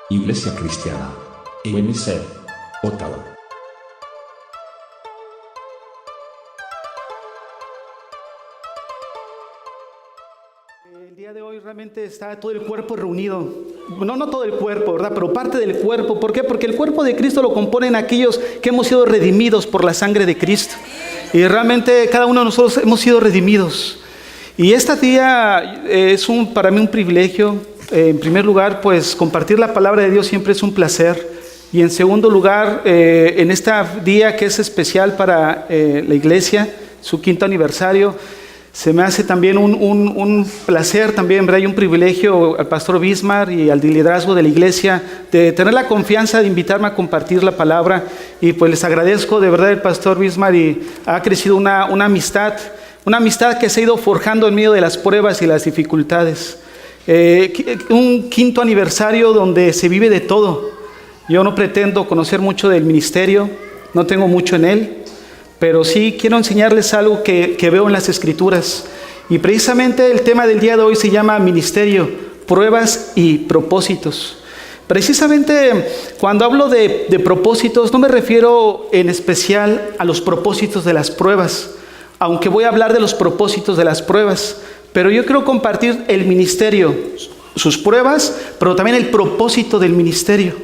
Iglesia Cristiana UNC, Ottawa. El día de hoy realmente está todo el cuerpo reunido. No todo el cuerpo, ¿verdad? Pero parte del cuerpo. ¿Por qué? Porque el cuerpo de Cristo lo componen aquellos que hemos sido redimidos por la sangre de Cristo. Y realmente cada uno de nosotros hemos sido redimidos. Y este día es para mí un privilegio. En primer lugar, pues compartir la palabra de Dios siempre es un placer. Y en segundo lugar, en este día que es especial para la iglesia, su 5º aniversario, se me hace también un placer, también, ¿verdad? Y un privilegio al pastor Bismar y al liderazgo de la iglesia de tener la confianza de invitarme a compartir la palabra. Y pues les agradezco de verdad el pastor Bismar, y ha crecido una amistad que se ha ido forjando en medio de las pruebas y las dificultades. Un 5º aniversario donde se vive de todo. Yo no pretendo conocer mucho del ministerio, no tengo mucho en él, pero sí quiero enseñarles algo que veo en las Escrituras. Y precisamente el tema del día de hoy se llama ministerio, pruebas y propósitos. Precisamente cuando hablo de propósitos, no me refiero en especial a los propósitos de las pruebas, aunque voy a hablar de los propósitos de las pruebas, pero yo quiero compartir el ministerio, sus pruebas, pero también el propósito del ministerio.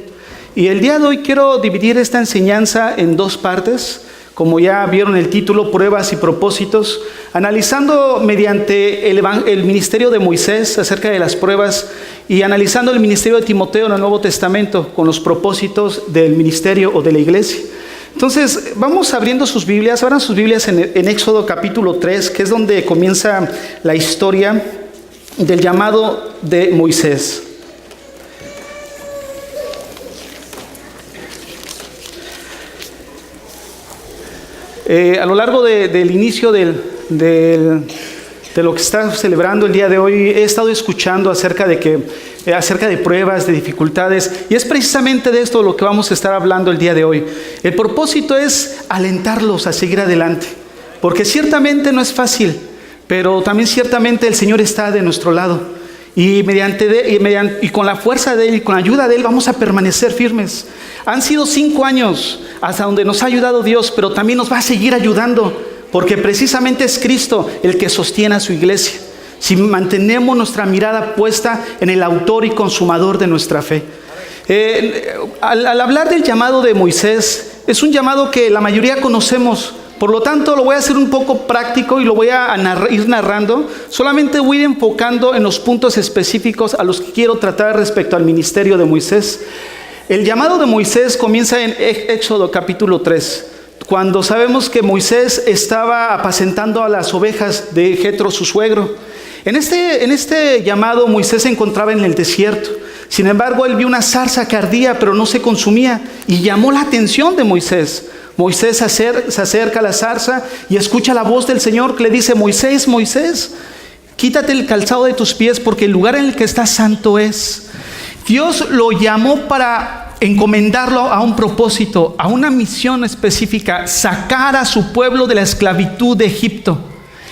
Y el día de hoy quiero dividir esta enseñanza en 2 partes, como ya vieron el título, pruebas y propósitos, analizando mediante el ministerio de Moisés acerca de las pruebas y analizando el ministerio de Timoteo en el Nuevo Testamento con los propósitos del ministerio o de la iglesia. Entonces, vamos abriendo sus Biblias, abran sus Biblias en Éxodo capítulo 3, que es donde comienza la historia del llamado de Moisés. A lo largo del inicio de lo que está celebrando el día de hoy, he estado escuchando acerca de pruebas, de dificultades, y es precisamente de esto lo que vamos a estar hablando el día de hoy. El propósito es alentarlos a seguir adelante, porque ciertamente no es fácil, pero también ciertamente el Señor está de nuestro lado. Y con la fuerza de Él y con la ayuda de Él vamos a permanecer firmes. Han sido 5 años hasta donde nos ha ayudado Dios, pero también nos va a seguir ayudando, porque precisamente es Cristo el que sostiene a su iglesia. Si mantenemos nuestra mirada puesta en el autor y consumador de nuestra fe. Al hablar del llamado de Moisés, es un llamado que la mayoría conocemos. Por lo tanto, lo voy a hacer un poco práctico y lo voy a ir narrando. Solamente voy a ir enfocando en los puntos específicos a los que quiero tratar respecto al ministerio de Moisés. El llamado de Moisés comienza en Éxodo capítulo 3, cuando sabemos que Moisés estaba apacentando a las ovejas de Jetro, su suegro. En este llamado, Moisés se encontraba en el desierto. Sin embargo, él vio una zarza que ardía, pero no se consumía, y llamó la atención de Moisés. Moisés se acerca a la zarza y escucha la voz del Señor que le dice: Moisés, Moisés, quítate el calzado de tus pies, porque el lugar en el que estás santo es. Dios lo llamó para encomendarlo a un propósito, a una misión específica: sacar a su pueblo de la esclavitud de Egipto.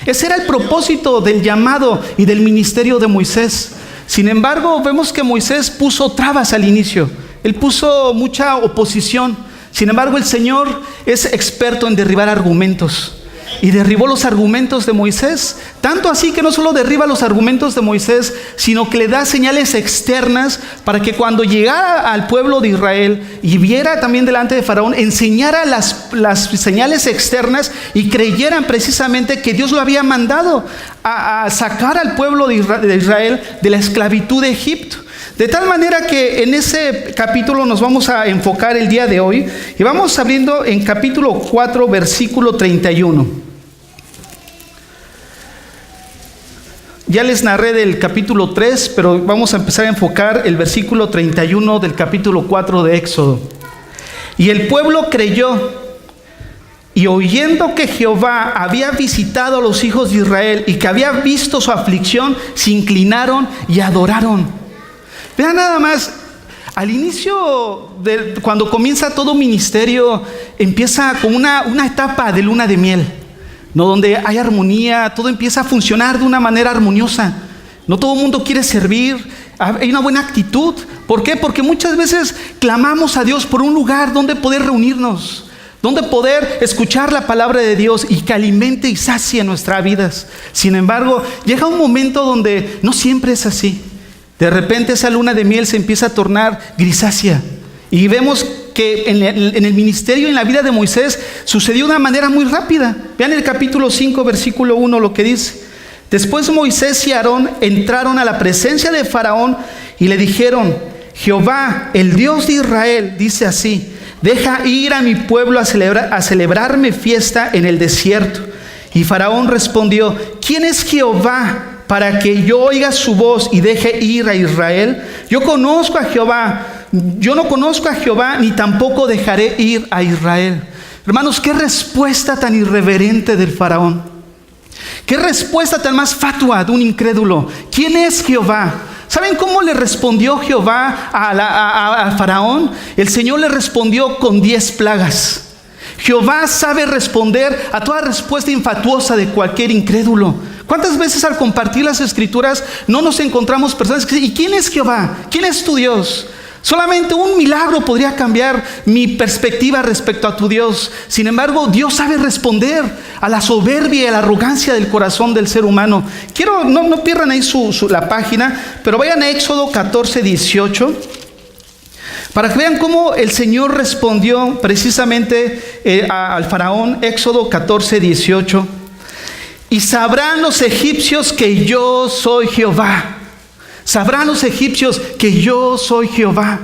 Ese era el propósito del llamado y del ministerio de Moisés. Sin embargo, vemos que Moisés puso trabas al inicio. Él puso mucha oposición. Sin embargo, el Señor es experto en derribar argumentos. Y derribó los argumentos de Moisés. Tanto así que no solo derriba los argumentos de Moisés, sino que le da señales externas para que cuando llegara al pueblo de Israel y viera también delante de Faraón, enseñara las señales externas y creyeran precisamente que Dios lo había mandado a sacar al pueblo de Israel de la esclavitud de Egipto. De tal manera que en ese capítulo nos vamos a enfocar el día de hoy, y vamos abriendo en capítulo 4, versículo 31. Ya les narré del capítulo 3, pero vamos a empezar a enfocar el versículo 31 del capítulo 4 de Éxodo. Y el pueblo creyó, y oyendo que Jehová había visitado a los hijos de Israel y que había visto su aflicción, se inclinaron y adoraron. Vean nada más, al inicio, cuando comienza todo ministerio, empieza con una etapa de luna de miel, ¿no? Donde hay armonía, todo empieza a funcionar de una manera armoniosa. No todo el mundo quiere servir, hay una buena actitud. ¿Por qué? Porque muchas veces clamamos a Dios por un lugar donde poder reunirnos, donde poder escuchar la palabra de Dios y que alimente y sacie nuestras vidas. Sin embargo, llega un momento donde no siempre es así. De repente esa luna de miel se empieza a tornar grisácea. Y vemos que en el ministerio, en la vida de Moisés, sucedió de una manera muy rápida. Vean el capítulo 5, versículo 1, lo que dice. Después Moisés y Aarón entraron a la presencia de Faraón y le dijeron: Jehová, el Dios de Israel, dice así: deja ir a mi pueblo a celebrarme fiesta en el desierto. Y Faraón respondió: ¿quién es Jehová para que yo oiga su voz y deje ir a Israel? Yo no conozco a Jehová, ni tampoco dejaré ir a Israel. Hermanos, qué respuesta tan irreverente del Faraón. Qué respuesta tan más fatua de un incrédulo. ¿Quién es Jehová? ¿Saben cómo le respondió Jehová a Faraón? El Señor le respondió con 10 plagas. Jehová sabe responder a toda respuesta infatuosa de cualquier incrédulo. ¿Cuántas veces al compartir las Escrituras no nos encontramos personas que dicen: ¿y quién es Jehová? ¿Quién es tu Dios? Solamente un milagro podría cambiar mi perspectiva respecto a tu Dios. Sin embargo, Dios sabe responder a la soberbia y a la arrogancia del corazón del ser humano. No pierdan ahí la página, pero vayan a Éxodo 14, 18. Para que vean cómo el Señor respondió precisamente al Faraón. Éxodo 14, 18. Y sabrán los egipcios que yo soy Jehová. Sabrán los egipcios que yo soy Jehová.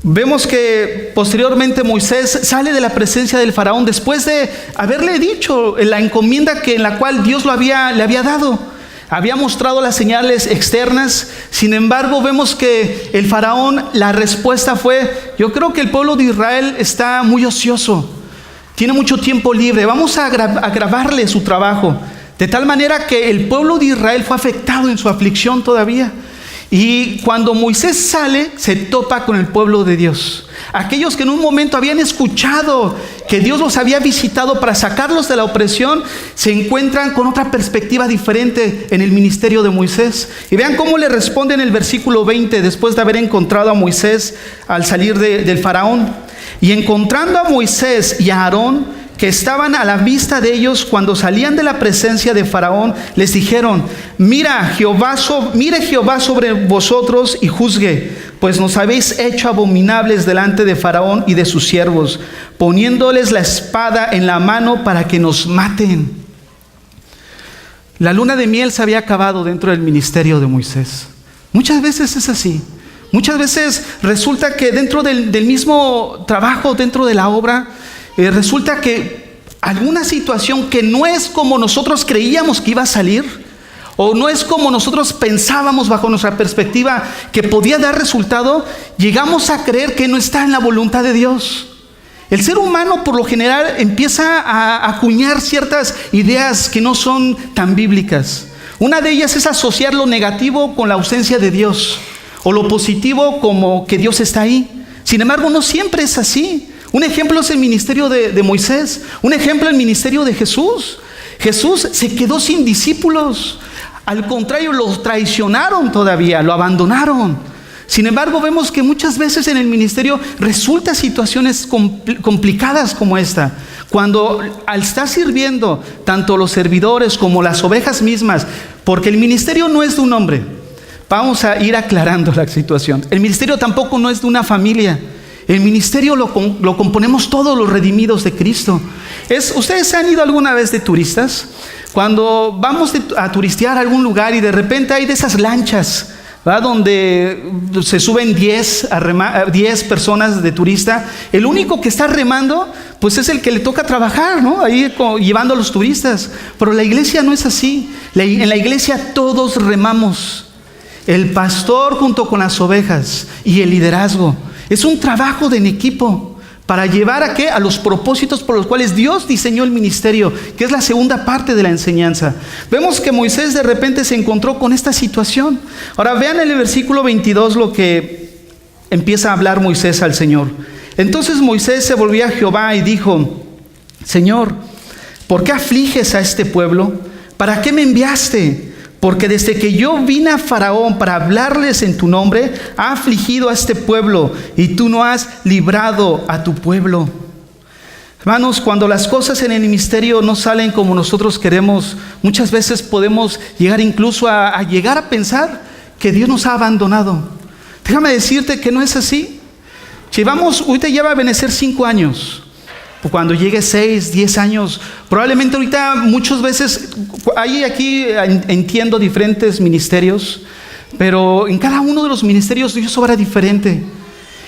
Vemos que posteriormente Moisés sale de la presencia del Faraón después de haberle dicho la encomienda en la cual Dios le había dado. Había mostrado las señales externas. Sin embargo, vemos que el Faraón, la respuesta fue: yo creo que el pueblo de Israel está muy ocioso, tiene mucho tiempo libre, vamos a agravarle su trabajo. De tal manera que el pueblo de Israel fue afectado en su aflicción todavía. Y cuando Moisés sale, se topa con el pueblo de Dios. Aquellos que en un momento habían escuchado que Dios los había visitado para sacarlos de la opresión, se encuentran con otra perspectiva diferente en el ministerio de Moisés. Y vean cómo le responde en el versículo 20, después de haber encontrado a Moisés al salir del Faraón. Y encontrando a Moisés y a Aarón, que estaban a la vista de ellos cuando salían de la presencia de Faraón, les dijeron: mire Jehová sobre vosotros y juzgue, pues nos habéis hecho abominables delante de Faraón y de sus siervos, poniéndoles la espada en la mano para que nos maten. La luna de miel se había acabado dentro del ministerio de Moisés. Muchas veces es así. Muchas veces resulta que dentro del mismo trabajo, dentro de la obra, resulta que alguna situación que no es como nosotros creíamos que iba a salir, o no es como nosotros pensábamos bajo nuestra perspectiva que podía dar resultado, llegamos a creer que no está en la voluntad de Dios. El ser humano por lo general empieza a acuñar ciertas ideas que no son tan bíblicas. Una de ellas es asociar lo negativo con la ausencia de Dios, o lo positivo como que Dios está ahí. Sin embargo, no siempre es así. Un ejemplo es el ministerio de Moisés. Un ejemplo el ministerio de Jesús. Jesús se quedó sin discípulos. Al contrario, los traicionaron todavía, lo abandonaron. Sin embargo, vemos que muchas veces en el ministerio resultan situaciones complicadas como esta. Cuando al estar sirviendo tanto los servidores como las ovejas mismas, porque el ministerio no es de un hombre. Vamos a ir aclarando la situación. El ministerio tampoco no es de una familia. El ministerio lo componemos todos los redimidos de Cristo. ¿Ustedes han ido alguna vez de turistas? Cuando vamos a turistear a algún lugar y de repente hay de esas lanchas, ¿verdad?, donde se suben 10 personas de turista. El único que está remando, pues es el que le toca trabajar, ¿no? Ahí llevando a los turistas. Pero la iglesia no es así. En la iglesia todos remamos. El pastor junto con las ovejas y el liderazgo. Es un trabajo en equipo para llevar a los propósitos por los cuales Dios diseñó el ministerio, que es la segunda parte de la enseñanza. Vemos que Moisés de repente se encontró con esta situación. Ahora vean en el versículo 22 lo que empieza a hablar Moisés al Señor. Entonces Moisés se volvió a Jehová y dijo: Señor, ¿por qué afliges a este pueblo? ¿Para qué me enviaste? porque desde que yo vine a Faraón para hablarles en tu nombre, ha afligido a este pueblo y tú no has librado a tu pueblo. Hermanos, cuando las cosas en el ministerio no salen como nosotros queremos, muchas veces podemos llegar incluso a llegar a pensar que Dios nos ha abandonado. Déjame decirte que no es así. Ahorita ya va a venecer 5 años. Cuando llegue 6, 10 años, probablemente ahorita muchas veces, aquí entiendo diferentes ministerios, pero en cada uno de los ministerios Dios obra diferente.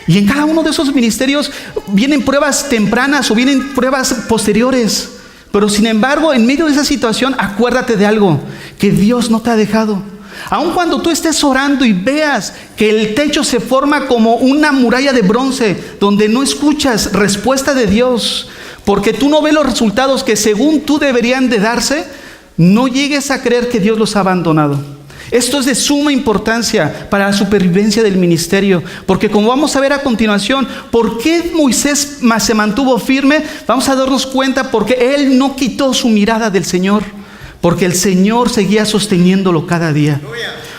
Y en cada uno de esos ministerios vienen pruebas tempranas o vienen pruebas posteriores. Pero sin embargo, en medio de esa situación, acuérdate de algo, que Dios no te ha dejado. Aun cuando tú estés orando y veas que el techo se forma como una muralla de bronce, donde no escuchas respuesta de Dios, porque tú no ves los resultados que según tú deberían de darse, no llegues a creer que Dios los ha abandonado. Esto es de suma importancia para la supervivencia del ministerio, porque como vamos a ver a continuación, ¿por qué Moisés se mantuvo firme? Vamos a darnos cuenta porque él no quitó su mirada del Señor, porque el Señor seguía sosteniéndolo cada día.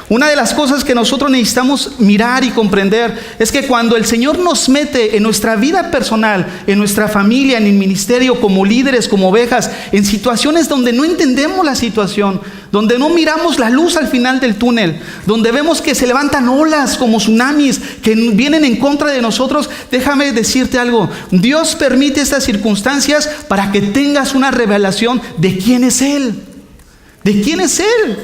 Una de las cosas que nosotros necesitamos mirar y comprender es que cuando el Señor nos mete en nuestra vida personal, en nuestra familia, en el ministerio, como líderes, como ovejas, en situaciones donde no entendemos la situación, donde no miramos la luz al final del túnel, donde vemos que se levantan olas como tsunamis que vienen en contra de nosotros, déjame decirte algo, Dios permite estas circunstancias para que tengas una revelación de quién es Él. ¿De quién es Él?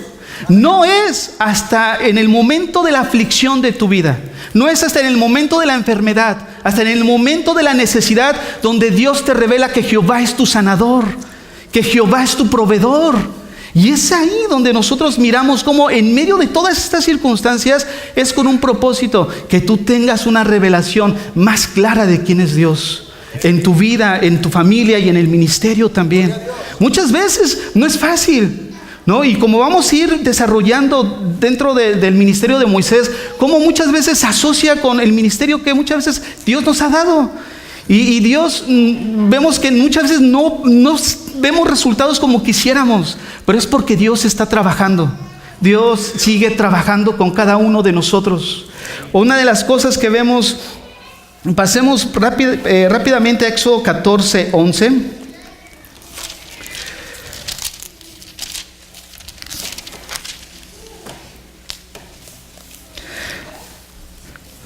No es hasta en el momento de la aflicción de tu vida, no es hasta en el momento de la enfermedad, hasta en el momento de la necesidad donde Dios te revela que Jehová es tu sanador, que Jehová es tu proveedor. Y es ahí donde nosotros miramos cómo en medio de todas estas circunstancias es con un propósito, que tú tengas una revelación más clara de quién es Dios en tu vida, en tu familia y en el ministerio también. Muchas veces no es fácil, ¿no? Y como vamos a ir desarrollando dentro del ministerio de Moisés, cómo muchas veces se asocia con el ministerio que muchas veces Dios nos ha dado. Y Dios, vemos que muchas veces no vemos resultados como quisiéramos, pero es porque Dios está trabajando. Dios sigue trabajando con cada uno de nosotros. Una de las cosas que vemos, pasemos rápidamente a Éxodo 14, 11.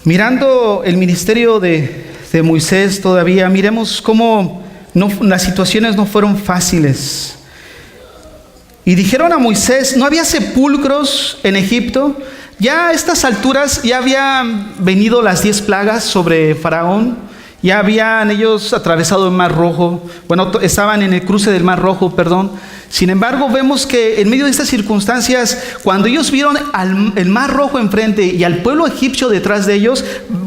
Mirando el ministerio de Moisés todavía, miremos cómo las situaciones no fueron fáciles. Y dijeron a Moisés, ¿no había sepulcros en Egipto? Ya a estas alturas ya habían venido las 10 plagas sobre Faraón. Ya habían ellos atravesado el Mar Rojo. Bueno, estaban en el cruce del Mar Rojo, perdón. Sin embargo, vemos que en medio de estas circunstancias, cuando ellos vieron el Mar Rojo enfrente y al pueblo egipcio detrás de ellos,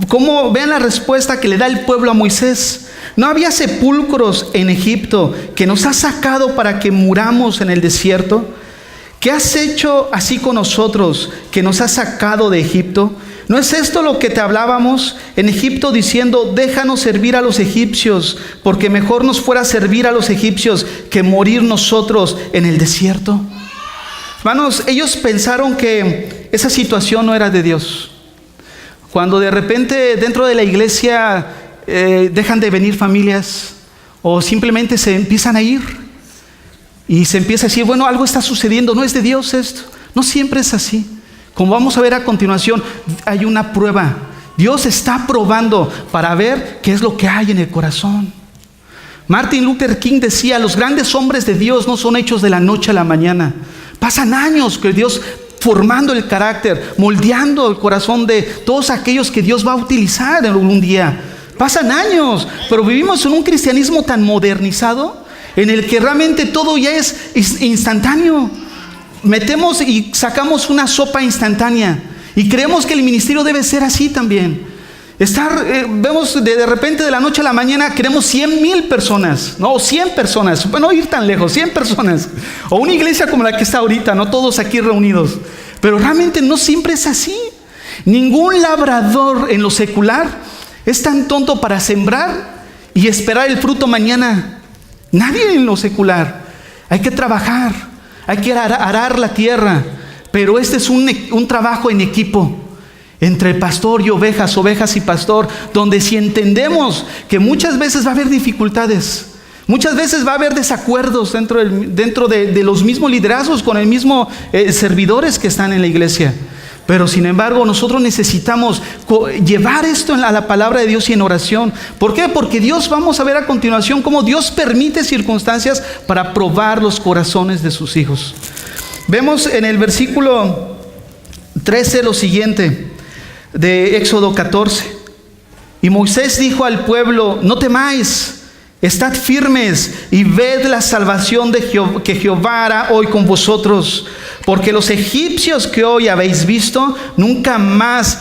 ¿cómo? Vean la respuesta que le da el pueblo a Moisés. No había sepulcros en Egipto, que nos has sacado para que muramos en el desierto. ¿Qué has hecho así con nosotros, que nos has sacado de Egipto? ¿No es esto lo que te hablábamos en Egipto diciendo, déjanos servir a los egipcios, porque mejor nos fuera servir a los egipcios que morir nosotros en el desierto? Hermanos, ellos pensaron que esa situación no era de Dios. Cuando de repente dentro de la iglesia dejan de venir familias o simplemente se empiezan a ir y se empieza a decir, bueno, algo está sucediendo, no es de Dios esto. No siempre es así. Como vamos a ver a continuación, hay una prueba. Dios está probando para ver qué es lo que hay en el corazón. Martin Luther King decía, los grandes hombres de Dios no son hechos de la noche a la mañana. Pasan años que Dios formando el carácter, moldeando el corazón de todos aquellos que Dios va a utilizar en algún día. Pasan años, pero vivimos en un cristianismo tan modernizado en el que realmente todo ya es instantáneo. Metemos y sacamos una sopa instantánea y creemos que el ministerio debe ser así también. Vemos de repente de la noche a la mañana queremos 100,000 personas, no, 100 personas, bueno, ir tan lejos, 100 personas, o una iglesia como la que está ahorita, no todos aquí reunidos, pero realmente no siempre es así. Ningún labrador en lo secular es tan tonto para sembrar y esperar el fruto mañana. Nadie en lo secular. Hay que trabajar, hay que arar la tierra, pero este es un trabajo en equipo. Entre pastor y ovejas, ovejas y pastor, donde si entendemos que muchas veces va a haber dificultades, muchas veces va a haber desacuerdos dentro de los mismos liderazgos con el mismo servidores que están en la iglesia. Pero sin embargo nosotros necesitamos llevar esto a la palabra de Dios y en oración. ¿Por qué? Porque Dios, vamos a ver a continuación cómo Dios permite circunstancias para probar los corazones de sus hijos. Vemos en el versículo 13 lo siguiente de Éxodo 14. Y Moisés dijo al pueblo: no temáis, estad firmes y ved la salvación que Jehová hará hoy con vosotros, porque los egipcios que hoy habéis visto, nunca más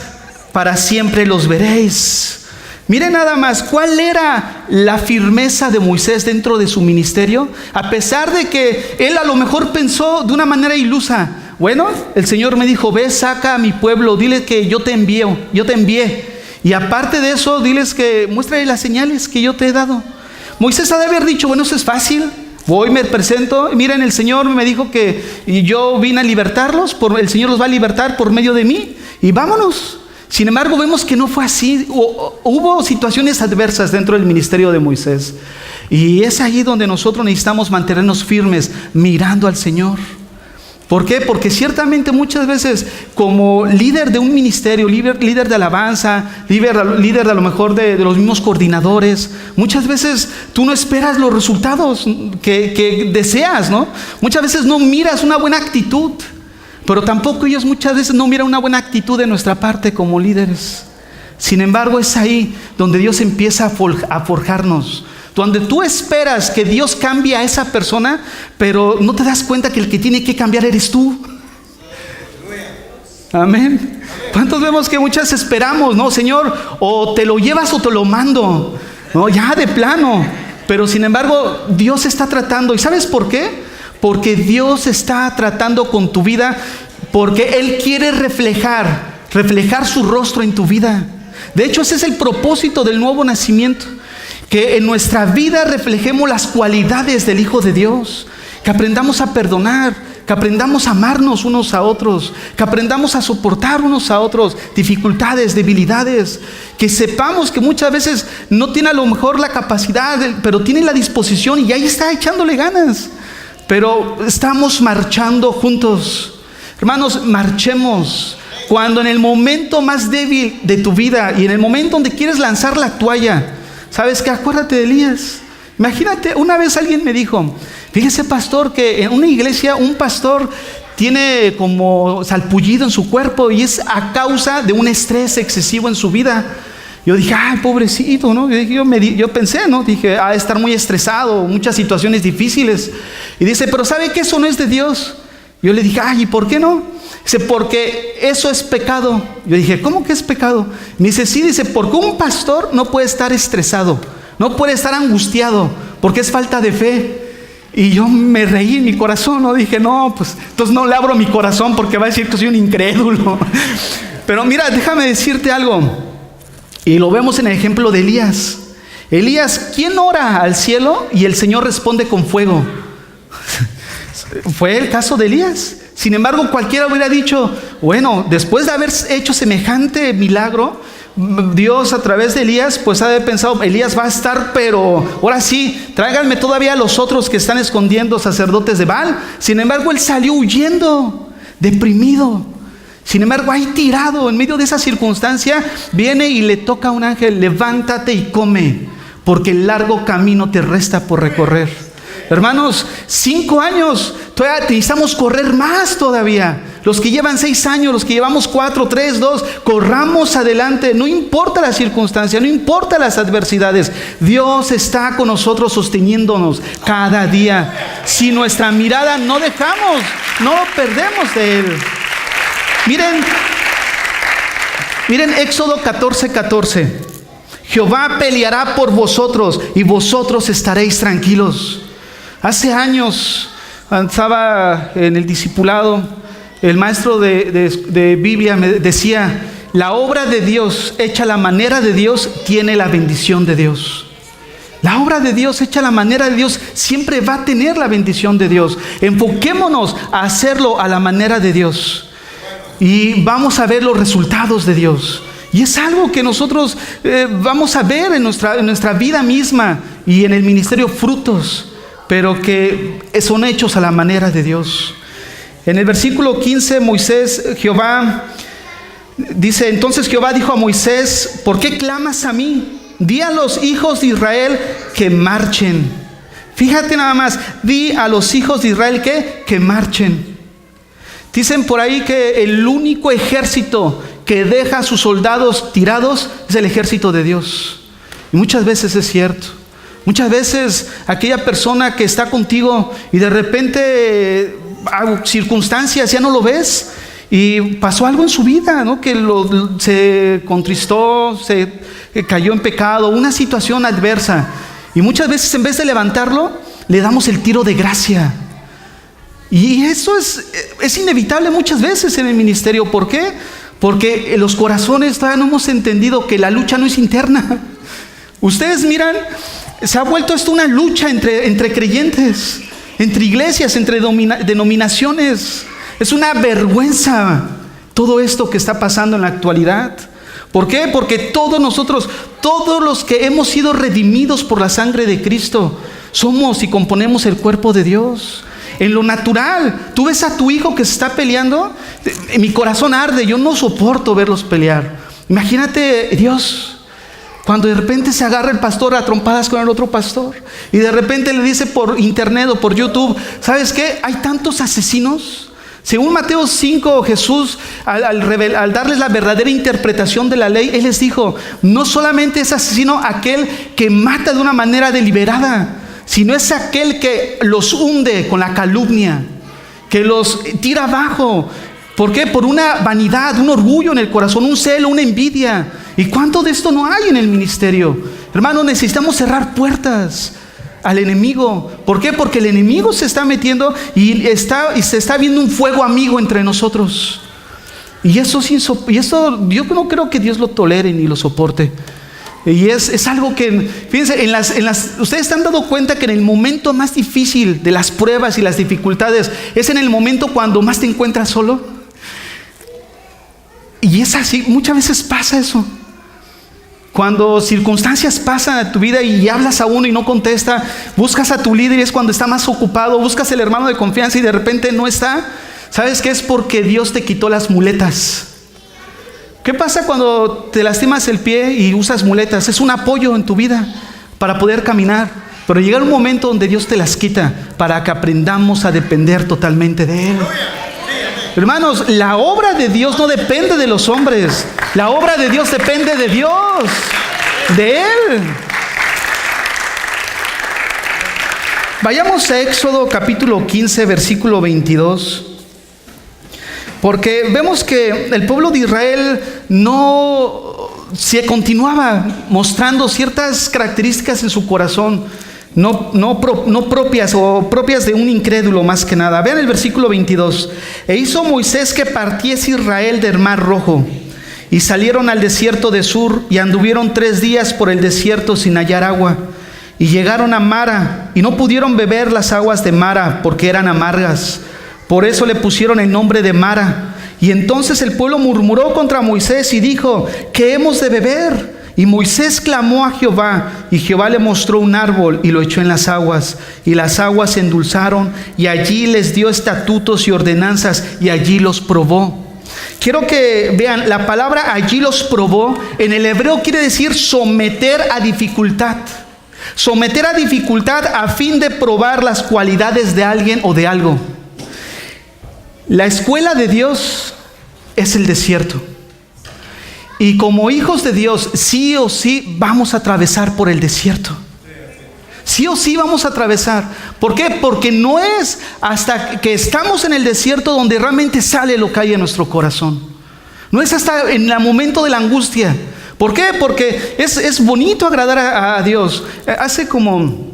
para siempre los veréis. Miren nada más, ¿cuál era la firmeza de Moisés dentro de su ministerio? A pesar de que él a lo mejor pensó de una manera ilusa: bueno, el Señor me dijo, ve, saca a mi pueblo, dile que yo te envié. Y aparte de eso, diles que muéstrale las señales que yo te he dado. Moisés ha de haber dicho: bueno, eso es fácil. Voy, me presento, miren, el Señor me dijo que yo vine a libertarlos, el Señor los va a libertar por medio de mí, y vámonos. Sin embargo, vemos que no fue así. Hubo situaciones adversas dentro del ministerio de Moisés. Y es ahí donde nosotros necesitamos mantenernos firmes, mirando al Señor. ¿Por qué? Porque ciertamente muchas veces como líder de un ministerio, líder de alabanza, líder a lo mejor de los mismos coordinadores, muchas veces tú no esperas los resultados que deseas, ¿no? Muchas veces no miras una buena actitud, pero tampoco ellos muchas veces no miran una buena actitud de nuestra parte como líderes. Sin embargo, es ahí donde Dios empieza a forjarnos. Donde tú esperas que Dios cambie a esa persona, pero no te das cuenta que el que tiene que cambiar eres tú. Amén. ¿Cuántos vemos que muchas esperamos, no, Señor, o te lo llevas o te lo mando? No, ya de plano. Pero sin embargo, Dios está tratando. ¿Y sabes por qué? Porque Dios está tratando con tu vida, porque Él quiere reflejar su rostro en tu vida. De hecho, ese es el propósito del nuevo nacimiento. Que en nuestra vida reflejemos las cualidades del Hijo de Dios, que aprendamos a perdonar, que aprendamos a amarnos unos a otros, que aprendamos a soportar unos a otros dificultades, debilidades, que sepamos que muchas veces no tiene a lo mejor la capacidad, pero tiene la disposición y ahí está echándole ganas, pero estamos marchando juntos. Hermanos, marchemos. Cuando en el momento más débil de tu vida y en el momento donde quieres lanzar la toalla, ¿sabes qué? Acuérdate de Elías. Imagínate, una vez alguien me dijo: fíjese, pastor, que en una iglesia un pastor tiene como salpullido en su cuerpo y es a causa de un estrés excesivo en su vida. Yo dije: ay, pobrecito, ¿no? Yo pensé, ¿no? Dije: ha de estar muy estresado, muchas situaciones difíciles. Y dice: pero ¿sabe que eso no es de Dios? Yo le dije: ay, ¿y por qué no? Dice: porque eso es pecado. Yo dije: ¿cómo que es pecado? Me dice: sí, dice, porque un pastor no puede estar estresado, no puede estar angustiado, porque es falta de fe. Y yo me reí en mi corazón, ¿no? Dije: no, pues entonces no le abro mi corazón porque va a decir que soy un incrédulo. Pero mira, déjame decirte algo. Y lo vemos en el ejemplo de Elías. Elías, ¿quién ora al cielo y el Señor responde con fuego? Fue el caso de Elías. Sin embargo, cualquiera hubiera dicho: bueno, después de haber hecho semejante milagro, Dios a través de Elías, pues ha de haber pensado: Elías va a estar, pero ahora sí, tráiganme todavía a los otros que están escondiendo, sacerdotes de Baal. Sin embargo, él salió huyendo, deprimido. Sin embargo, ahí tirado, en medio de esa circunstancia, viene y le toca a un ángel: levántate y come, porque el largo camino te resta por recorrer. Hermanos, 5 años, todavía necesitamos correr más todavía. Los que llevan 6 años, los que llevamos 4, 3, 2, corramos adelante. No importa la circunstancia, no importa las adversidades. Dios está con nosotros sosteniéndonos cada día. Si nuestra mirada no dejamos, no perdemos de Él. Miren Éxodo 14:14. Jehová peleará por vosotros y vosotros estaréis tranquilos. Hace años estaba en el discipulado, el maestro de Biblia me decía: la obra de Dios, hecha a la manera de Dios, tiene la bendición de Dios. La obra de Dios hecha a la manera de Dios siempre va a tener la bendición de Dios. Enfoquémonos a hacerlo a la manera de Dios y vamos a ver los resultados de Dios. Y es algo que nosotros vamos a ver en nuestra vida misma y en el ministerio, frutos, pero que son hechos a la manera de Dios. En el versículo 15, dice, entonces Jehová dijo a Moisés, ¿por qué clamas a mí? Di a los hijos de Israel que marchen. Fíjate nada más, di a los hijos de Israel que marchen. Dicen por ahí que el único ejército que deja a sus soldados tirados es el ejército de Dios. Y muchas veces es cierto. Muchas veces aquella persona que está contigo y de repente circunstancias ya no lo ves y pasó algo en su vida, ¿no? Que se contristó, se cayó en pecado, una situación adversa, y muchas veces en vez de levantarlo le damos el tiro de gracia. Y eso es inevitable muchas veces en el ministerio. ¿Por qué? Porque en los corazones todavía no hemos entendido que la lucha no es interna. Ustedes miran, se ha vuelto esto una lucha entre creyentes, entre iglesias, entre denominaciones. Es una vergüenza todo esto que está pasando en la actualidad. ¿Por qué? Porque todos los que hemos sido redimidos por la sangre de Cristo, somos y componemos el cuerpo de Dios. En lo natural, tú ves a tu hijo que se está peleando, mi corazón arde, yo no soporto verlos pelear. Imagínate Dios, cuando de repente se agarra el pastor a trompadas con el otro pastor y de repente le dice por internet o por YouTube, ¿sabes qué? Hay tantos asesinos. Según Mateo 5, Jesús, al darles la verdadera interpretación de la ley, Él les dijo, no solamente es asesino aquel que mata de una manera deliberada, sino es aquel que los hunde con la calumnia, que los tira abajo. ¿Por qué? Por una vanidad, un orgullo en el corazón, un celo, una envidia. ¿Y cuánto de esto no hay en el ministerio? Hermanos, necesitamos cerrar puertas al enemigo. ¿Por qué? Porque el enemigo se está metiendo y se está viendo un fuego amigo entre nosotros. Y eso yo no creo que Dios lo tolere ni lo soporte. Y es algo que, fíjense, ustedes se han dado cuenta que en el momento más difícil de las pruebas y las dificultades es en el momento cuando más te encuentras solo. Y es así, muchas veces pasa eso. Cuando circunstancias pasan a tu vida y hablas a uno y no contesta, buscas a tu líder y es cuando está más ocupado, buscas el hermano de confianza y de repente no está. ¿Sabes qué? Es porque Dios te quitó las muletas. ¿Qué pasa cuando te lastimas el pie y usas muletas? Es un apoyo en tu vida para poder caminar. Pero llega un momento donde Dios te las quita para que aprendamos a depender totalmente de Él. Hermanos, la obra de Dios no depende de los hombres. La obra de Dios depende de Dios, de Él. Vayamos a Éxodo capítulo 15, versículo 22. Porque vemos que el pueblo de Israel se continuaba mostrando ciertas características en su corazón, no propias o propias de un incrédulo más que nada. Vean el versículo 22. E hizo Moisés que partiese Israel del mar Rojo, y salieron al desierto de Sur, y anduvieron 3 días por el desierto sin hallar agua. Y llegaron a Mara, y no pudieron beber las aguas de Mara, porque eran amargas. Por eso le pusieron el nombre de Mara. Y entonces el pueblo murmuró contra Moisés y dijo, ¿qué hemos de beber? Y Moisés clamó a Jehová, y Jehová le mostró un árbol y lo echó en las aguas, y las aguas se endulzaron, y allí les dio estatutos y ordenanzas, y allí los probó. Quiero que vean, la palabra allí los probó, en el hebreo quiere decir someter a dificultad. Someter a dificultad a fin de probar las cualidades de alguien o de algo. La escuela de Dios es el desierto. Y como hijos de Dios, sí o sí vamos a atravesar por el desierto. Sí o sí vamos a atravesar. ¿Por qué? Porque no es hasta que estamos en el desierto donde realmente sale lo que hay en nuestro corazón. No es hasta en el momento de la angustia. ¿Por qué? Porque es bonito agradar a Dios. Hace como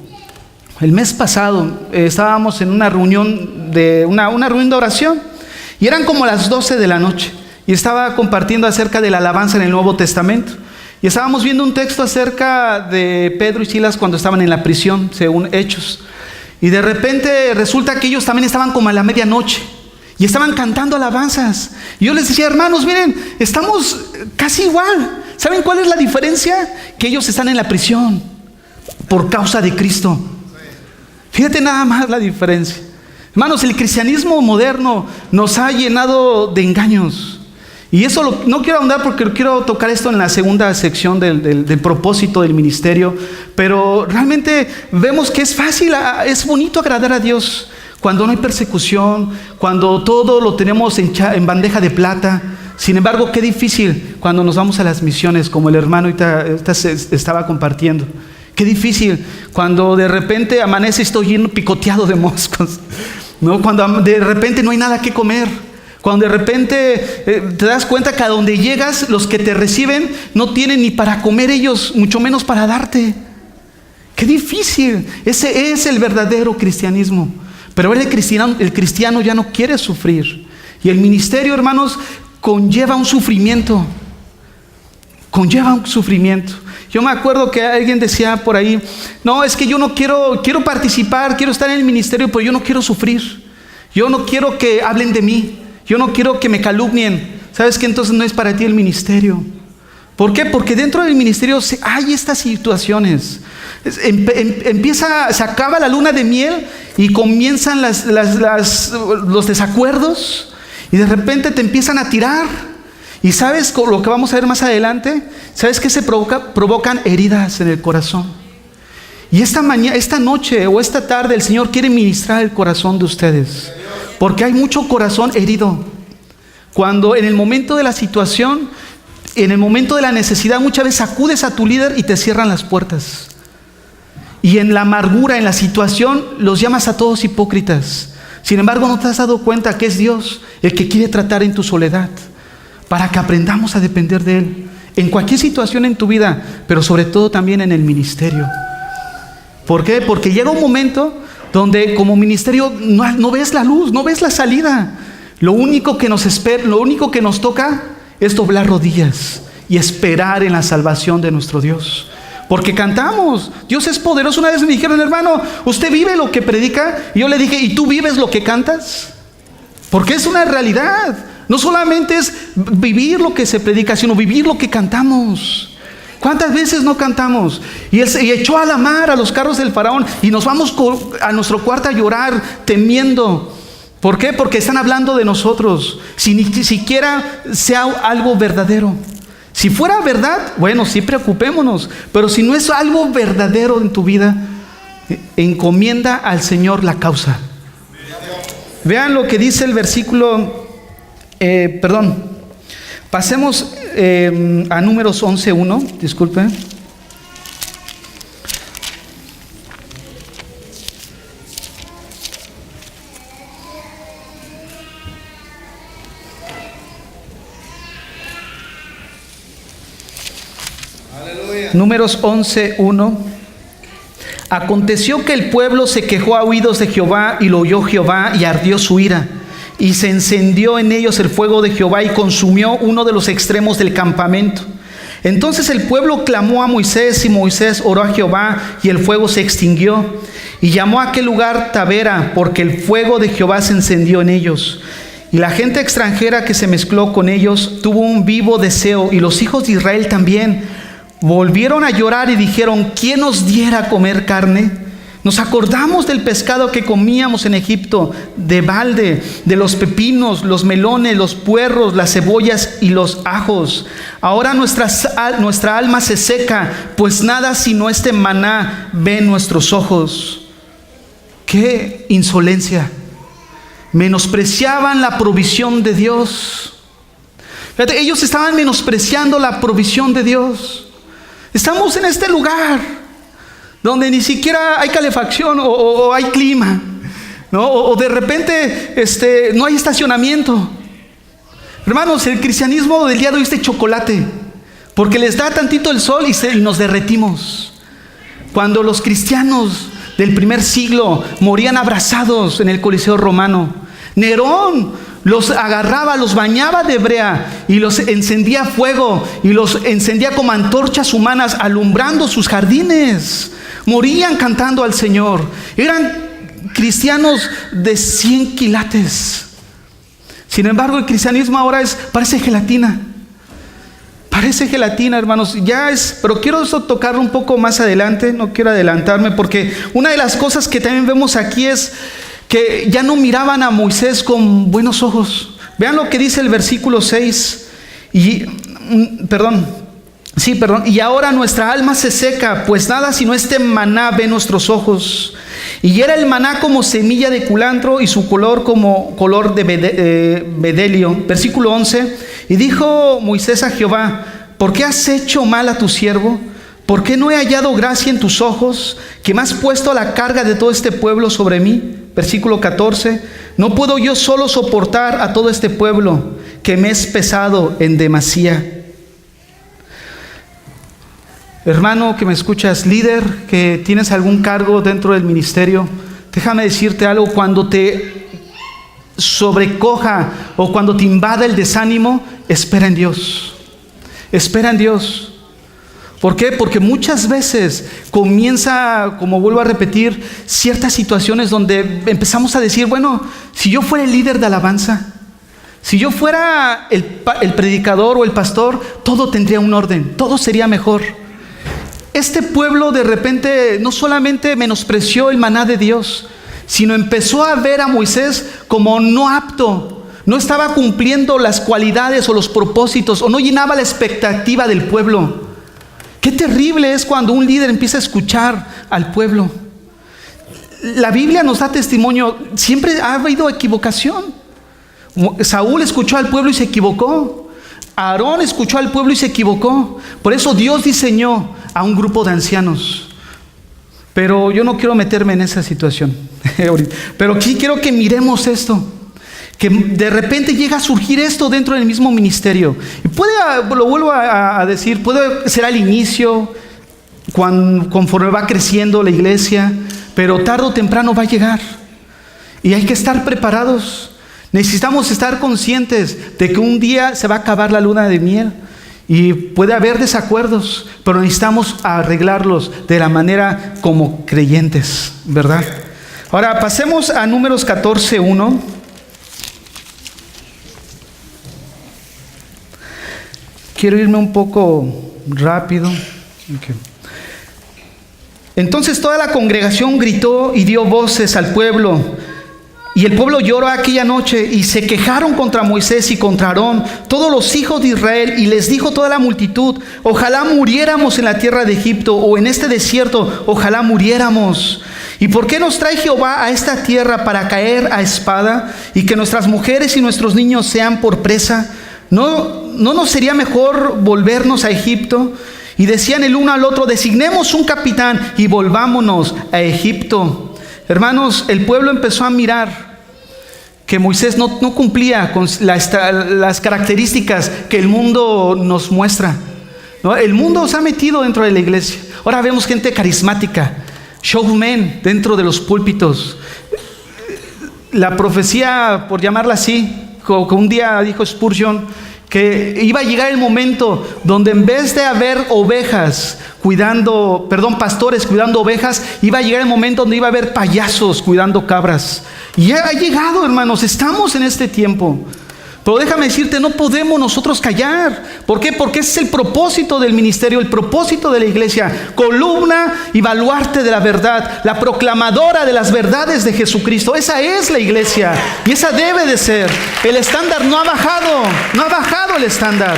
el mes pasado estábamos en una reunión de oración, y eran como las 12 de la noche. Y estaba compartiendo acerca de la alabanza en el Nuevo Testamento. Y estábamos viendo un texto acerca de Pedro y Silas cuando estaban en la prisión, según Hechos. Y de repente resulta que ellos también estaban como a la medianoche y estaban cantando alabanzas. Y yo les decía, hermanos, miren, estamos casi igual. ¿Saben cuál es la diferencia? Que ellos están en la prisión por causa de Cristo. Fíjate nada más la diferencia. Hermanos, el cristianismo moderno nos ha llenado de engaños. Y eso no quiero ahondar porque quiero tocar esto en la segunda sección del propósito del ministerio. Pero realmente vemos que es fácil, es bonito agradar a Dios cuando no hay persecución, cuando todo lo tenemos en bandeja de plata. Sin embargo, qué difícil cuando nos vamos a las misiones, como el hermano ahorita se estaba compartiendo. Qué difícil cuando de repente amanece y estoy lleno picoteado de moscos, ¿no? Cuando de repente no hay nada que comer. Cuando de repente te das cuenta que a donde llegas, los que te reciben no tienen ni para comer ellos, mucho menos para darte. Qué difícil. Ese es el verdadero cristianismo. Pero el cristiano ya no quiere sufrir. Y el ministerio, hermanos, conlleva un sufrimiento. Conlleva un sufrimiento. Yo me acuerdo que alguien decía por ahí, no, es que yo no quiero participar, quiero estar en el ministerio, pero yo no quiero sufrir. Yo no quiero que hablen de mí. Yo no quiero que me calumnien. ¿Sabes qué? Entonces no es para ti el ministerio. ¿Por qué? Porque dentro del ministerio hay estas situaciones. Se acaba la luna de miel y comienzan los desacuerdos. Y de repente te empiezan a tirar. Y ¿sabes lo que vamos a ver más adelante? ¿Sabes qué se provocan heridas en el corazón? Y esta noche o esta tarde el Señor quiere ministrar el corazón de ustedes. Porque hay mucho corazón herido. Cuando en el momento de la situación, en el momento de la necesidad, muchas veces acudes a tu líder y te cierran las puertas. Y en la amargura, en la situación, los llamas a todos hipócritas. Sin embargo, no te has dado cuenta que es Dios el que quiere tratar en tu soledad, para que aprendamos a depender de Él. En cualquier situación en tu vida, pero sobre todo también en el ministerio. ¿Por qué? Porque llega un momento donde como ministerio no ves la luz, no ves la salida. Lo único que nos toca es doblar rodillas y esperar en la salvación de nuestro Dios. Porque cantamos, Dios es poderoso. Una vez me dijeron, hermano, ¿usted vive lo que predica? Y yo le dije, ¿y tú vives lo que cantas? Porque es una realidad. No solamente es vivir lo que se predica, sino vivir lo que cantamos. ¿Cuántas veces no cantamos? Y echó a la mar a los carros del faraón y nos vamos a nuestro cuarto a llorar, temiendo. ¿Por qué? Porque están hablando de nosotros. Si ni siquiera sea algo verdadero. Si fuera verdad, bueno, sí preocupémonos. Pero si no es algo verdadero en tu vida, encomienda al Señor la causa. Vean lo que dice el versículo, pasemos a Números 11:1, disculpe. Aleluya. Números 11:1. Aconteció que el pueblo se quejó a oídos de Jehová, y lo oyó Jehová, y ardió su ira. Y se encendió en ellos el fuego de Jehová, y consumió uno de los extremos del campamento. Entonces el pueblo clamó a Moisés, y Moisés oró a Jehová, y el fuego se extinguió. Y llamó a aquel lugar Tabera, porque el fuego de Jehová se encendió en ellos. Y la gente extranjera que se mezcló con ellos tuvo un vivo deseo, y los hijos de Israel también. Volvieron a llorar y dijeron: ¿quién nos diera a comer carne? Nos acordamos del pescado que comíamos en Egipto, de balde, de los pepinos, los melones, los puerros, las cebollas y los ajos. Ahora nuestra alma se seca, pues nada sino este maná ven nuestros ojos. ¡Qué insolencia! Menospreciaban la provisión de Dios. Fíjate, ellos estaban menospreciando la provisión de Dios. Estamos en este lugar donde ni siquiera hay calefacción o hay clima, ¿no? O de repente no hay estacionamiento. Hermanos, el cristianismo del día de hoy es de chocolate, porque les da tantito el sol y nos derretimos. Cuando los cristianos del primer siglo morían abrazados en el Coliseo romano, Nerón los agarraba, los bañaba de brea y los encendía a fuego y los encendía como antorchas humanas, alumbrando sus jardines. Morían cantando al Señor. Eran cristianos de 100 quilates. Sin embargo, el cristianismo ahora parece gelatina. Parece gelatina, hermanos. Pero quiero eso tocarlo un poco más adelante. No quiero adelantarme, porque una de las cosas que también vemos aquí es que ya no miraban a Moisés con buenos ojos. Vean lo que dice el versículo 6. Y ahora nuestra alma se seca, pues nada sino este maná ve nuestros ojos. Y era el maná como semilla de culantro y su color como color de bedelio. Versículo 11. Y dijo Moisés a Jehová: ¿por qué has hecho mal a tu siervo? ¿Por qué no he hallado gracia en tus ojos, que me has puesto la carga de todo este pueblo sobre mí? Versículo 14. No puedo yo solo soportar a todo este pueblo, que me es pesado en demasía. Hermano que me escuchas, líder, que tienes algún cargo dentro del ministerio, déjame decirte algo: cuando te sobrecoja o cuando te invada el desánimo, espera en Dios. Espera en Dios. ¿Por qué? Porque muchas veces comienza, como vuelvo a repetir, ciertas situaciones donde empezamos a decir: bueno, si yo fuera el líder de alabanza, si yo fuera el predicador o el pastor, todo tendría un orden, todo sería mejor. Este pueblo de repente no solamente menospreció el maná de Dios, sino empezó a ver a Moisés como no apto. No estaba cumpliendo las cualidades o los propósitos, o no llenaba la expectativa del pueblo. Qué terrible es cuando un líder empieza a escuchar al pueblo. La Biblia nos da testimonio, siempre ha habido equivocación. Saúl escuchó al pueblo y se equivocó. Aarón escuchó al pueblo y se equivocó. Por eso Dios diseñó a un grupo de ancianos. Pero yo no quiero meterme en esa situación. Pero sí quiero que miremos esto. Que de repente llega a surgir esto dentro del mismo ministerio. Y lo vuelvo a decir, puede ser al inicio, conforme va creciendo la iglesia, pero tarde o temprano va a llegar. Y hay que estar preparados. Necesitamos estar conscientes de que un día se va a acabar la luna de miel. Y puede haber desacuerdos, pero necesitamos arreglarlos de la manera como creyentes, ¿verdad? Ahora pasemos a Números 14:1. Quiero irme un poco rápido. Okay. Entonces toda la congregación gritó y dio voces al pueblo. Y el pueblo lloró aquella noche y se quejaron contra Moisés y contra Aarón, todos los hijos de Israel, y les dijo toda la multitud: ojalá muriéramos en la tierra de Egipto o en este desierto, ojalá muriéramos. ¿Y por qué nos trae Jehová a esta tierra para caer a espada y que nuestras mujeres y nuestros niños sean por presa? ¿No nos sería mejor volvernos a Egipto? Y decían el uno al otro: designemos un capitán y volvámonos a Egipto. Hermanos, el pueblo empezó a mirar que Moisés no cumplía con las características que el mundo nos muestra, ¿no? El mundo se ha metido dentro de la iglesia. Ahora vemos gente carismática, showmen dentro de los púlpitos. La profecía, por llamarla así, que un día dijo Spurgeon, que iba a llegar el momento donde en vez de haber pastores cuidando ovejas, iba a llegar el momento donde iba a haber payasos cuidando cabras. Y ya ha llegado, hermanos, estamos en este tiempo. Pero déjame decirte, no podemos nosotros callar. ¿Por qué? Porque ese es el propósito del ministerio, el propósito de la iglesia: columna y baluarte de la verdad, la proclamadora de las verdades de Jesucristo. Esa es la iglesia y esa debe de ser. El estándar no ha bajado el estándar.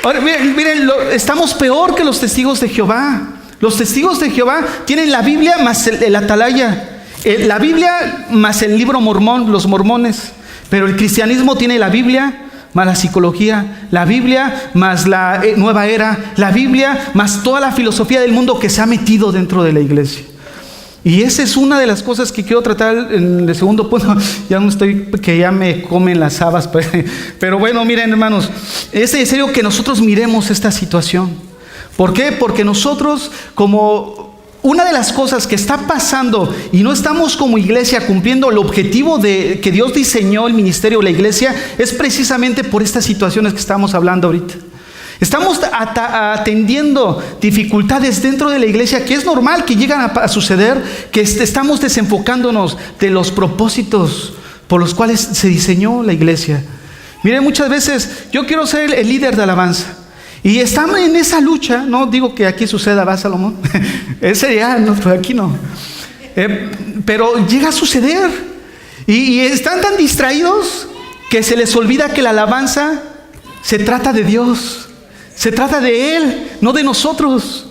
Ahora, miren, estamos peor que los testigos de Jehová. Los testigos de Jehová tienen la Biblia más el atalaya, la Biblia más el libro mormón, los mormones. Pero el cristianismo tiene la Biblia más la psicología, la Biblia más la nueva era, la Biblia más toda la filosofía del mundo que se ha metido dentro de la iglesia. Y esa es una de las cosas que quiero tratar en el segundo punto. Ya me comen las habas. Pero bueno, miren, hermanos, es necesario que nosotros miremos esta situación. ¿Por qué? Porque nosotros, como una de las cosas que está pasando y no estamos como iglesia cumpliendo el objetivo de que Dios diseñó el ministerio de la iglesia es precisamente por estas situaciones que estamos hablando ahorita. Estamos atendiendo dificultades dentro de la iglesia que es normal que llegan a suceder, que estamos desenfocándonos de los propósitos por los cuales se diseñó la iglesia. Miren, muchas veces yo quiero ser el líder de alabanza. Y estamos en esa lucha, no digo que aquí suceda, ¿va, Salomón? Ese ya, no, pues aquí no. Pero llega a suceder. Y están tan distraídos que se les olvida que la alabanza se trata de Dios. Se trata de Él, no de nosotros.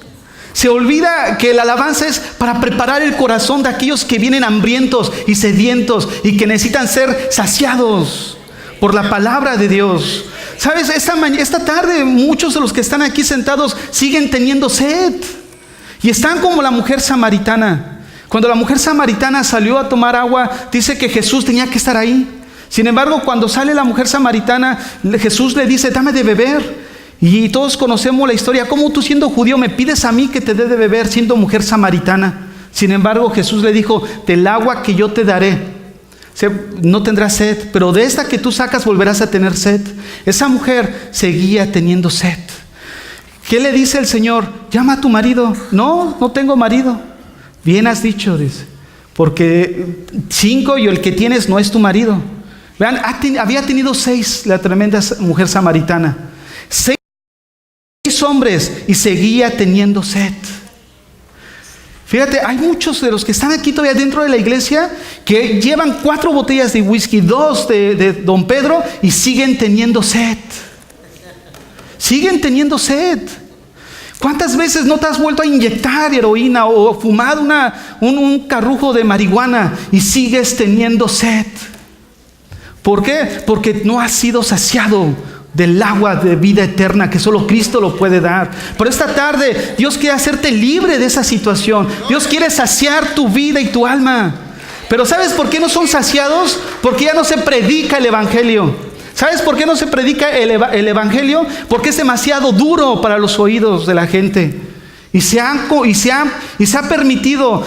Se olvida que la alabanza es para preparar el corazón de aquellos que vienen hambrientos y sedientos y que necesitan ser saciados por la palabra de Dios. ¿Sabes? Esta tarde muchos de los que están aquí sentados siguen teniendo sed. Y están como la mujer samaritana. Cuando la mujer samaritana salió a tomar agua, dice que Jesús tenía que estar ahí. Sin embargo, cuando sale la mujer samaritana, Jesús le dice, dame de beber. Y todos conocemos la historia. ¿Cómo tú, siendo judío, me pides a mí que te dé de beber siendo mujer samaritana? Sin embargo, Jesús le dijo, del agua que yo te daré no tendrás sed, pero de esta que tú sacas volverás a tener sed. Esa mujer seguía teniendo sed. ¿Qué le dice el Señor? Llama a tu marido. No, no tengo marido. Bien has dicho, dice, porque 5 y el que tienes no es tu marido. Vean, había tenido 6 la tremenda mujer samaritana. 6 hombres y seguía teniendo sed. Fíjate, hay muchos de los que están aquí todavía dentro de la iglesia que llevan 4 botellas de whisky, 2 de Don Pedro y siguen teniendo sed. Siguen teniendo sed. ¿Cuántas veces no te has vuelto a inyectar heroína o fumado un carrujo de marihuana y sigues teniendo sed? ¿Por qué? Porque no has sido saciado del agua de vida eterna que solo Cristo lo puede dar. Por esta tarde Dios quiere hacerte libre de esa situación. Dios quiere saciar tu vida y tu alma. Pero ¿sabes por qué no son saciados? Porque ya no se predica el evangelio. ¿Sabes por qué no se predica el evangelio? Porque es demasiado duro para los oídos de la gente. Y se ha permitido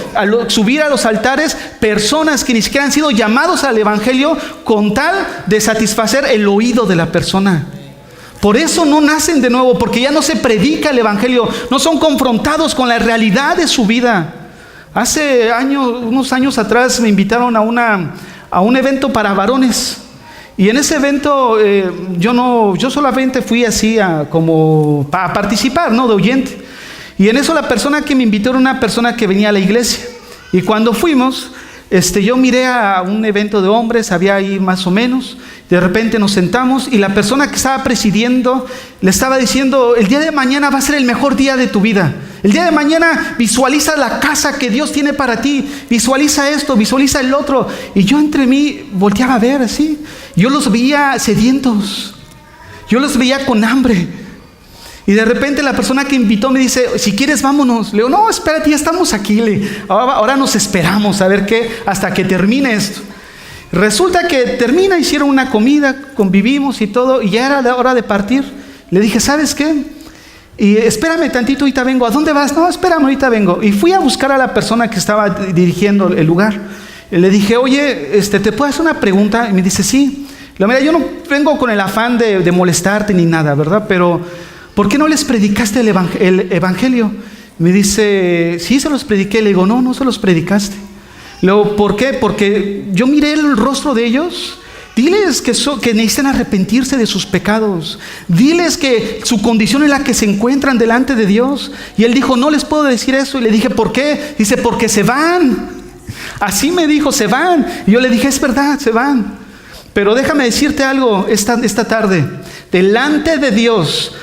subir a los altares personas que ni siquiera han sido llamados al evangelio con tal de satisfacer el oído de la persona. Por eso no nacen de nuevo, porque ya no se predica el evangelio, no son confrontados con la realidad de su vida. Hace unos años atrás me invitaron a un evento para varones. Y en ese evento yo solamente fui así a participar, ¿no? De oyente. Y en eso la persona que me invitó era una persona que venía a la iglesia. Y cuando fuimos, yo miré a un evento de hombres, había ahí más o menos. De repente nos sentamos y la persona que estaba presidiendo le estaba diciendo, el día de mañana va a ser el mejor día de tu vida. El día de mañana visualiza la casa que Dios tiene para ti. Visualiza esto, visualiza el otro. Y yo entre mí volteaba a ver así. Yo los veía sedientos. Yo los veía con hambre. Y de repente la persona que invitó me dice, si quieres vámonos. Le digo, no, espérate, ya estamos aquí. Ahora nos esperamos a ver qué, hasta que termine esto. Resulta que termina, hicieron una comida, convivimos y todo, y ya era la hora de partir. Le dije, ¿sabes qué? Y espérame tantito, ahorita vengo. ¿A dónde vas? No, espérame, ahorita vengo. Y fui a buscar a la persona que estaba dirigiendo el lugar. Y le dije, oye, ¿te puedo hacer una pregunta? Y me dice, sí. Le digo, mira, yo no vengo con el afán de molestarte ni nada, ¿verdad? Pero ¿por qué no les predicaste el evangelio? Me dice, sí, se los prediqué. Le digo, no se los predicaste. Le digo, ¿por qué? Porque yo miré el rostro de ellos. Diles que necesitan arrepentirse de sus pecados. Diles que su condición es la que se encuentran delante de Dios. Y él dijo, no les puedo decir eso. Y le dije, ¿por qué? Dice, porque se van. Así me dijo, se van. Y yo le dije, es verdad, se van. Pero déjame decirte algo esta tarde. Delante de Dios,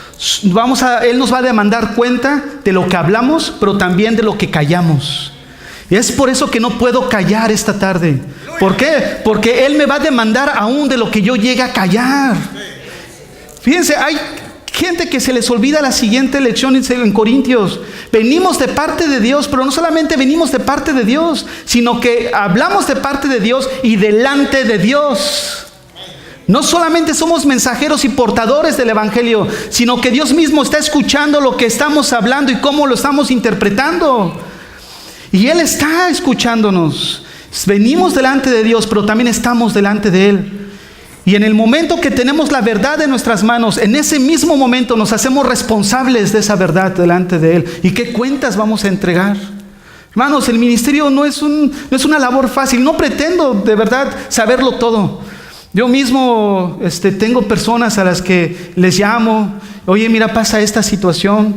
Él nos va a demandar cuenta de lo que hablamos, pero también de lo que callamos. Y es por eso que no puedo callar esta tarde. ¿Por qué? Porque Él me va a demandar aún de lo que yo llegue a callar. Fíjense, hay gente que se les olvida la siguiente lección en Corintios. Venimos de parte de Dios, pero no solamente venimos de parte de Dios, sino que hablamos de parte de Dios y delante de Dios. No solamente somos mensajeros y portadores del evangelio, sino que Dios mismo está escuchando lo que estamos hablando y cómo lo estamos interpretando. Y Él está escuchándonos. Venimos delante de Dios, pero también estamos delante de Él. Y en el momento que tenemos la verdad en nuestras manos, en ese mismo momento nos hacemos responsables de esa verdad delante de Él. ¿Y qué cuentas vamos a entregar? Hermanos, el ministerio no es una labor fácil. No pretendo de verdad saberlo todo. Yo mismo tengo personas a las que les llamo. Oye, mira, pasa esta situación.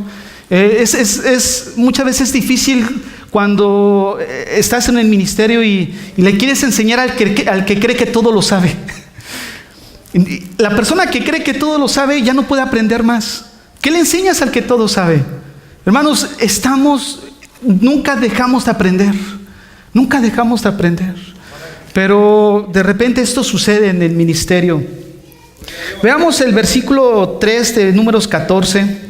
Es muchas veces difícil cuando estás en el ministerio y le quieres enseñar al que cree que todo lo sabe. La persona que cree que todo lo sabe ya no puede aprender más. ¿Qué le enseñas al que todo sabe? Hermanos, nunca dejamos de aprender. Nunca dejamos de aprender. Pero de repente esto sucede en el ministerio. Veamos el versículo 3 de Números 14.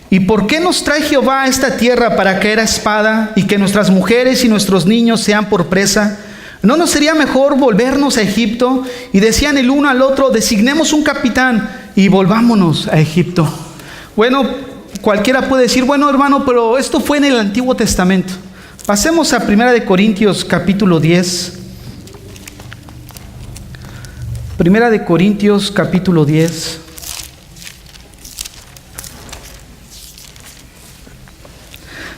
¿Y por qué nos trae Jehová a esta tierra para caer a espada y que nuestras mujeres y nuestros niños sean por presa? ¿No nos sería mejor volvernos a Egipto? Y decían el uno al otro, designemos un capitán y volvámonos a Egipto. Bueno, cualquiera puede decir, bueno, hermano, pero esto fue en el Antiguo Testamento. Pasemos a 1 Corintios capítulo 10. 1 Corintios capítulo 10.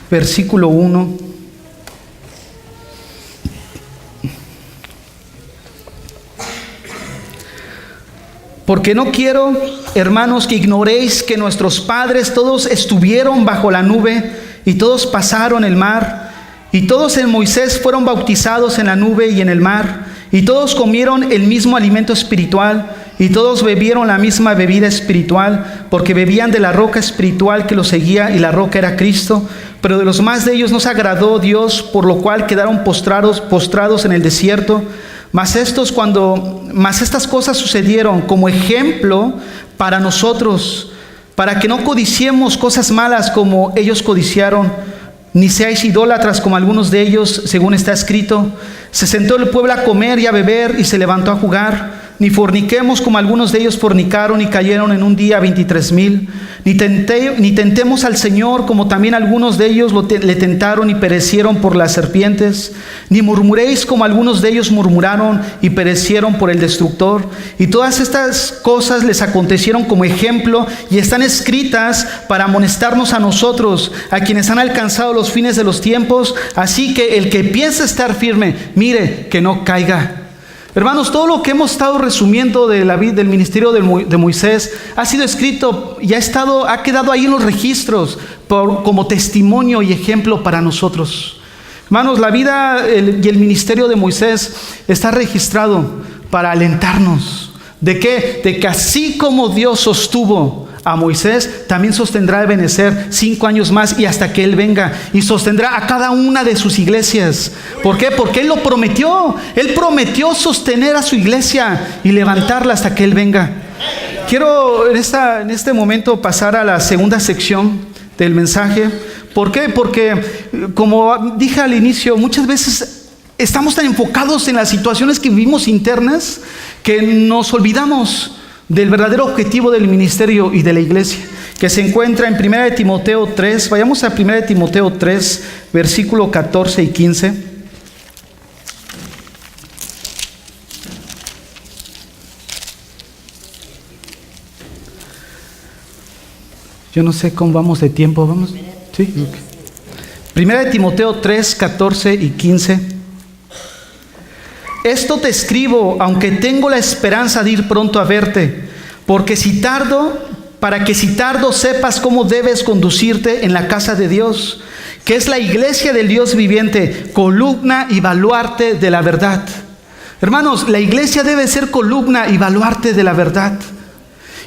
Versículo 1. Porque no quiero, hermanos, que ignoréis que nuestros padres todos estuvieron bajo la nube y todos pasaron el mar, y todos en Moisés fueron bautizados en la nube y en el mar, y todos comieron el mismo alimento espiritual, y todos bebieron la misma bebida espiritual, porque bebían de la roca espiritual que los seguía, y la roca era Cristo. Pero de los más de ellos no se agradó Dios, por lo cual quedaron postrados en el desierto. Mas estas cosas sucedieron como ejemplo para nosotros, para que no codiciemos cosas malas como ellos codiciaron, ni seáis idólatras como algunos de ellos, según está escrito. Se sentó el pueblo a comer y a beber y se levantó a jugar. Ni forniquemos como algunos de ellos fornicaron y cayeron en un día 23,000. Ni tentemos al Señor como también algunos de ellos le tentaron y perecieron por las serpientes. Ni murmuréis como algunos de ellos murmuraron y perecieron por el destructor. Y todas estas cosas les acontecieron como ejemplo y están escritas para amonestarnos a nosotros, a quienes han alcanzado los fines de los tiempos. Así que el que piensa estar firme, mire que no caiga. Hermanos, todo lo que hemos estado resumiendo de la vida del ministerio de Moisés ha sido escrito y ha quedado ahí en los registros como testimonio y ejemplo para nosotros. Hermanos, la vida y el ministerio de Moisés está registrado para alentarnos. ¿De qué? De que así como Dios sostuvo a Moisés, también sostendrá a Ebenezer 5 años más y hasta que Él venga, y sostendrá a cada una de sus iglesias. ¿Por qué? Porque Él lo prometió. Él prometió sostener a su iglesia y levantarla hasta que Él venga. Quiero en este momento pasar a la segunda sección del mensaje. ¿Por qué? Porque, como dije al inicio, muchas veces estamos tan enfocados en las situaciones que vivimos internas que nos olvidamos del verdadero objetivo del ministerio y de la iglesia, que se encuentra en 1 Timoteo 3. Vayamos a 1 Timoteo 3, versículo 14 y 15. Yo no sé cómo vamos de tiempo. ¿Vamos? ¿Sí? Okay. 1 Timoteo 3, 14 y 15. Esto te escribo, aunque tengo la esperanza de ir pronto a verte, para que si tardo sepas cómo debes conducirte en la casa de Dios, que es la iglesia del Dios viviente, columna y baluarte de la verdad. Hermanos, la iglesia debe ser columna y baluarte de la verdad.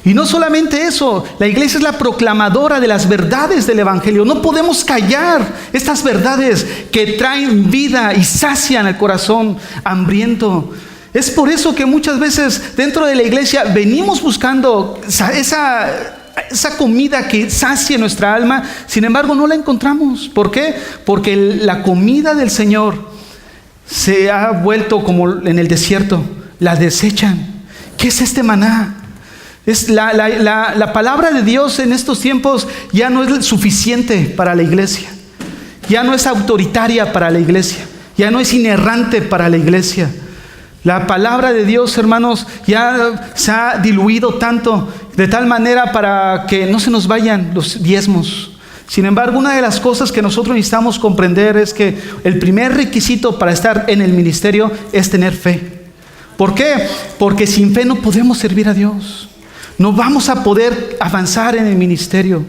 Y no solamente eso, la iglesia es la proclamadora de las verdades del evangelio. No podemos callar estas verdades que traen vida y sacian el corazón hambriento. Es por eso que muchas veces dentro de la iglesia venimos buscando esa comida que sacie nuestra alma. Sin embargo, no la encontramos. ¿Por qué? Porque la comida del Señor se ha vuelto como en el desierto. La desechan. ¿Qué es este maná? Es la palabra de Dios en estos tiempos ya no es suficiente para la iglesia. ya no es autoritaria para la iglesia, ya no es inerrante para la iglesia. La palabra de Dios, hermanos, ya se ha diluido tanto, de tal manera para que no se nos vayan los diezmos. Sin embargo, una de las cosas que nosotros necesitamos comprender es que el primer requisito para estar en el ministerio es tener fe. ¿Por qué? Porque sin fe no podemos servir a Dios. No vamos a poder avanzar en el ministerio.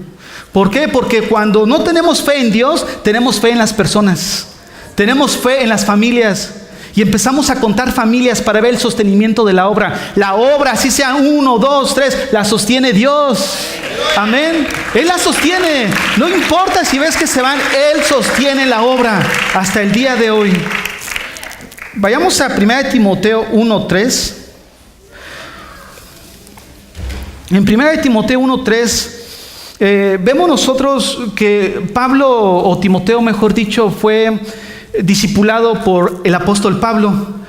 ¿Por qué? Porque cuando no tenemos fe en Dios, tenemos fe en las personas. Tenemos fe en las familias. Y empezamos a contar familias para ver el sostenimiento de la obra. La obra, así sea 1, 2, 3, la sostiene Dios. Amén. Él la sostiene. No importa si ves que se van, Él sostiene la obra hasta el día de hoy. Vayamos a 1 Timoteo 1:3. En 1 Timoteo 1:3 vemos nosotros que Pablo, o Timoteo mejor dicho, fue discipulado por el apóstol Pablo.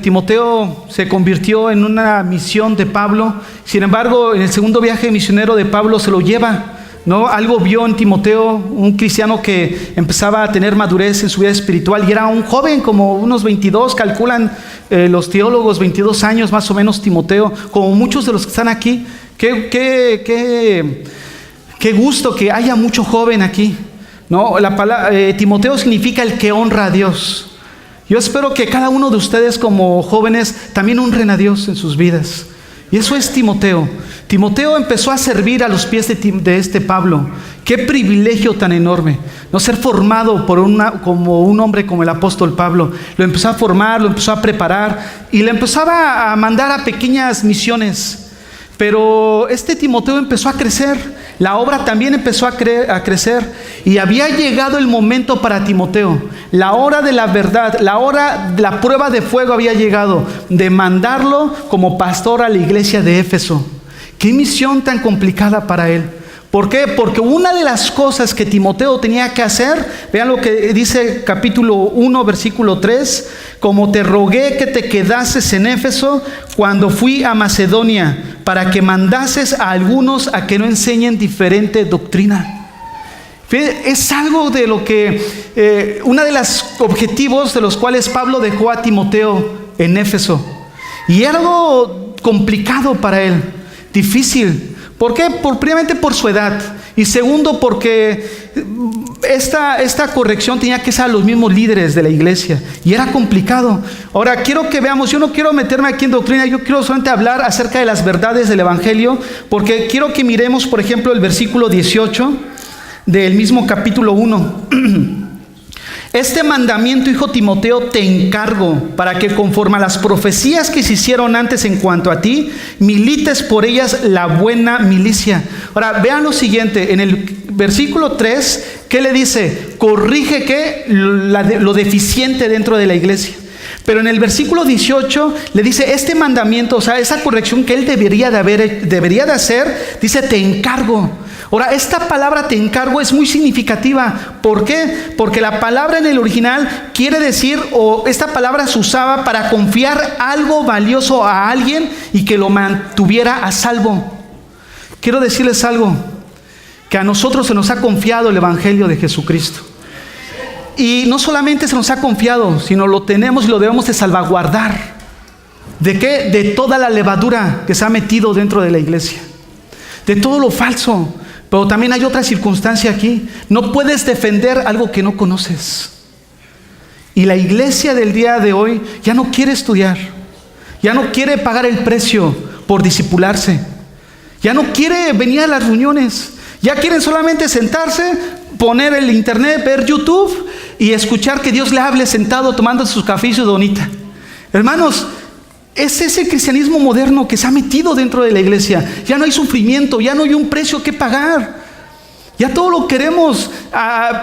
Timoteo se convirtió en una misión de Pablo. Sin embargo, en el segundo viaje misionero de Pablo se lo lleva, ¿no? Algo vio en Timoteo, un cristiano que empezaba a tener madurez en su vida espiritual, y era un joven, como unos 22, calculan los teólogos, 22 años más o menos Timoteo, como muchos de los que están aquí. Qué gusto que haya mucho joven aquí, ¿no? La palabra Timoteo significa el que honra a Dios. Yo espero que cada uno de ustedes como jóvenes también honren a Dios en sus vidas. Y eso es Timoteo. Timoteo empezó a servir a los pies de este Pablo. Qué privilegio tan enorme, no ser formado por como un hombre como el apóstol Pablo. Lo empezó a formar, lo empezó a preparar y le empezaba a mandar a pequeñas misiones. Pero este Timoteo empezó a crecer, la obra también empezó a crecer, y había llegado el momento para Timoteo. La hora de la verdad, la hora de la prueba de fuego había llegado, de mandarlo como pastor a la iglesia de Éfeso. Qué misión tan complicada para él. ¿Por qué? Porque una de las cosas que Timoteo tenía que hacer, vean lo que dice capítulo 1, versículo 3, como te rogué que te quedases en Éfeso cuando fui a Macedonia, para que mandases a algunos a que no enseñen diferente doctrina. Es algo de lo que, uno de los objetivos de los cuales Pablo dejó a Timoteo en Éfeso. Y era algo complicado para él, difícil. ¿Por qué? Primeramente por su edad, y segundo porque esta corrección tenía que ser a los mismos líderes de la iglesia, y era complicado. Ahora quiero que veamos, yo no quiero meterme aquí en doctrina, yo quiero solamente hablar acerca de las verdades del evangelio, porque quiero que miremos, por ejemplo, el versículo 18 del mismo capítulo 1. Este mandamiento, hijo Timoteo, te encargo para que conforme a las profecías que se hicieron antes en cuanto a ti, milites por ellas la buena milicia. Ahora, vean lo siguiente, en el versículo 3, ¿qué le dice? Corrige ¿qué? Lo deficiente dentro de la iglesia. Pero en el versículo 18 le dice este mandamiento, o sea, esa corrección que él debería de hacer, dice te encargo. Ahora, esta palabra te encargo es muy significativa. ¿Por qué? Porque la palabra en el original quiere decir, o esta palabra se usaba para confiar algo valioso a alguien y que lo mantuviera a salvo. Quiero decirles algo, que a nosotros se nos ha confiado el evangelio de Jesucristo. Y no solamente se nos ha confiado, sino lo tenemos y lo debemos de salvaguardar. ¿De qué? De toda la levadura que se ha metido dentro de la iglesia, de todo lo falso. Pero también hay otra circunstancia aquí. No puedes defender algo que no conoces. Y la iglesia del día de hoy ya no quiere estudiar, ya no quiere pagar el precio por discipularse, ya no quiere venir a las reuniones, ya quieren solamente sentarse, poner el internet, ver YouTube y escuchar que Dios le hable sentado tomando su café y su donita. Hermanos, es ese cristianismo moderno que se ha metido dentro de la iglesia. Ya no hay sufrimiento, ya no hay un precio que pagar. Ya todo lo queremos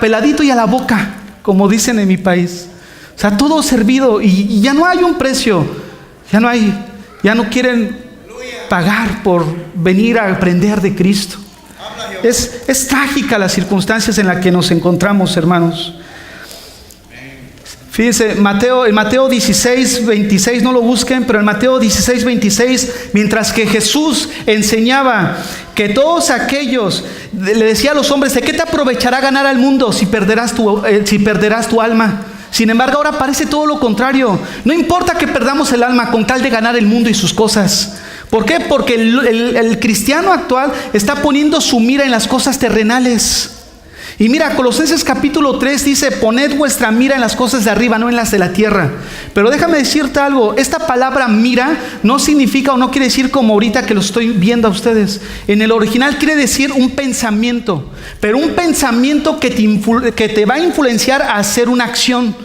peladito y a la boca, como dicen en mi país. O sea, todo servido y ya no hay un precio. Ya no quieren pagar por venir a aprender de Cristo. Es trágica las circunstancias en las que nos encontramos, hermanos. Fíjense, en Mateo 16, 26, no lo busquen, pero en Mateo 16, 26, mientras que Jesús enseñaba que todos aquellos, le decía a los hombres, ¿de qué te aprovechará ganar al mundo si perderás tu alma? Sin embargo, ahora parece todo lo contrario. No importa que perdamos el alma con tal de ganar el mundo y sus cosas. ¿Por qué? Porque el cristiano actual está poniendo su mira en las cosas terrenales. Y mira, Colosenses capítulo 3 dice, poned vuestra mira en las cosas de arriba, no en las de la tierra. Pero déjame decirte algo, esta palabra mira no significa o no quiere decir como ahorita que lo estoy viendo a ustedes. En el original quiere decir un pensamiento, pero un pensamiento que te va a influenciar a hacer una acción,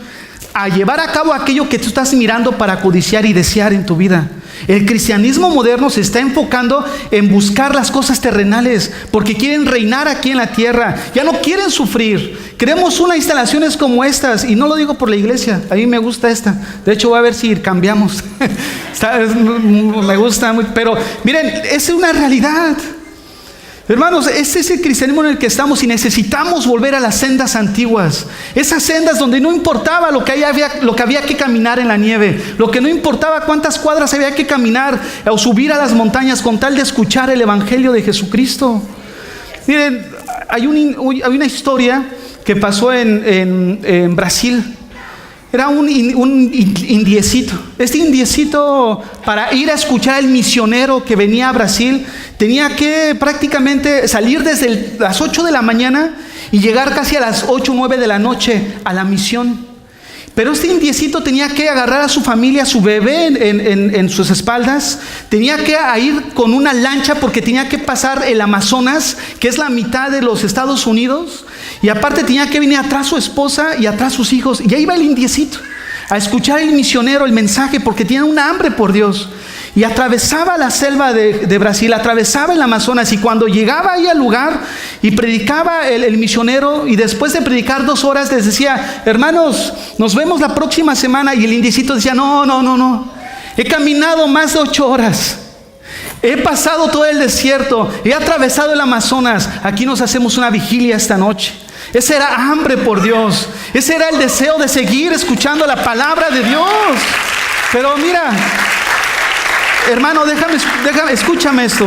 a llevar a cabo aquello que tú estás mirando para codiciar y desear en tu vida. El cristianismo moderno se está enfocando en buscar las cosas terrenales porque quieren reinar aquí en la tierra, ya no quieren sufrir. Queremos unas instalaciones como estas, y no lo digo por la iglesia, a mí me gusta esta, de hecho voy a ver si cambiamos. Me gusta mucho, pero miren, es una realidad. Hermanos, este es el cristianismo en el que estamos y necesitamos volver a las sendas antiguas. Esas sendas donde no importaba lo que había que caminar en la nieve, lo que no importaba cuántas cuadras había que caminar o subir a las montañas con tal de escuchar el evangelio de Jesucristo. Miren, hay una historia que pasó en Brasil. Era un indiecito. Este indiecito, para ir a escuchar al misionero que venía a Brasil, tenía que prácticamente salir desde las 8 de la mañana y llegar casi a las 8 o 9 de la noche a la misión. Pero este indiecito tenía que agarrar a su familia, a su bebé en sus espaldas. Tenía que ir con una lancha porque tenía que pasar el Amazonas, que es la mitad de los Estados Unidos. Y aparte tenía que venir atrás su esposa y atrás sus hijos. Y ahí va el indiecito a escuchar el misionero, el mensaje, porque tiene una hambre por Dios. Y atravesaba la selva de Brasil, atravesaba el Amazonas, y cuando llegaba ahí al lugar y predicaba el misionero, y después de predicar 2 horas les decía, hermanos, nos vemos la próxima semana, y el indiecito decía, no, he caminado más de 8 horas, he pasado todo el desierto, he atravesado el Amazonas, aquí nos hacemos una vigilia esta noche. Ese era hambre por Dios, ese era el deseo de seguir escuchando la palabra de Dios. Pero mira, hermano, escúchame esto.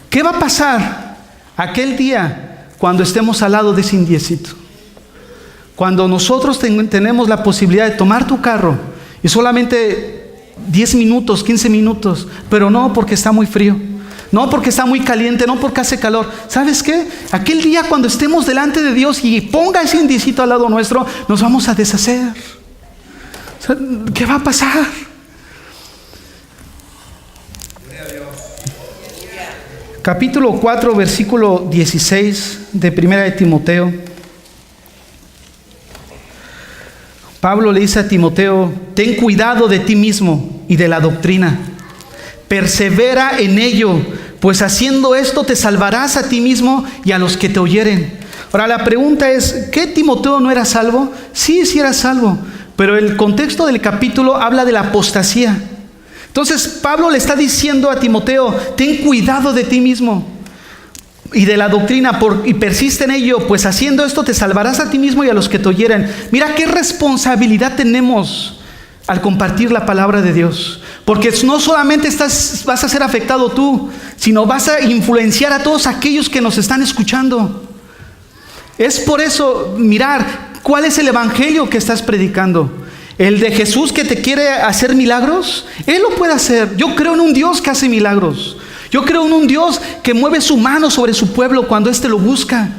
¿Qué va a pasar aquel día cuando estemos al lado de ese indiecito? Cuando nosotros tenemos la posibilidad de tomar tu carro y solamente 10 minutos, 15 minutos, pero no porque está muy frío, no porque está muy caliente, no porque hace calor. ¿Sabes qué? Aquel día cuando estemos delante de Dios y ponga ese indiecito al lado nuestro, nos vamos a deshacer. ¿Qué va a pasar? Capítulo 4, versículo 16 de Primera de Timoteo. Pablo le dice a Timoteo, ten cuidado de ti mismo y de la doctrina. Persevera en ello, pues haciendo esto te salvarás a ti mismo y a los que te oyeren. Ahora la pregunta es, ¿qué Timoteo no era salvo? Sí era salvo, pero el contexto del capítulo habla de la apostasía. Entonces Pablo le está diciendo a Timoteo, ten cuidado de ti mismo y de la doctrina y persiste en ello, pues haciendo esto te salvarás a ti mismo y a los que te oyeren. Mira qué responsabilidad tenemos al compartir la palabra de Dios, porque no solamente vas a ser afectado tú, sino vas a influenciar a todos aquellos que nos están escuchando. Es por eso, mirar cuál es el evangelio que estás predicando. El de Jesús que te quiere hacer milagros, Él lo puede hacer. Yo creo en un Dios que hace milagros. Yo creo en un Dios que mueve su mano sobre su pueblo cuando éste lo busca.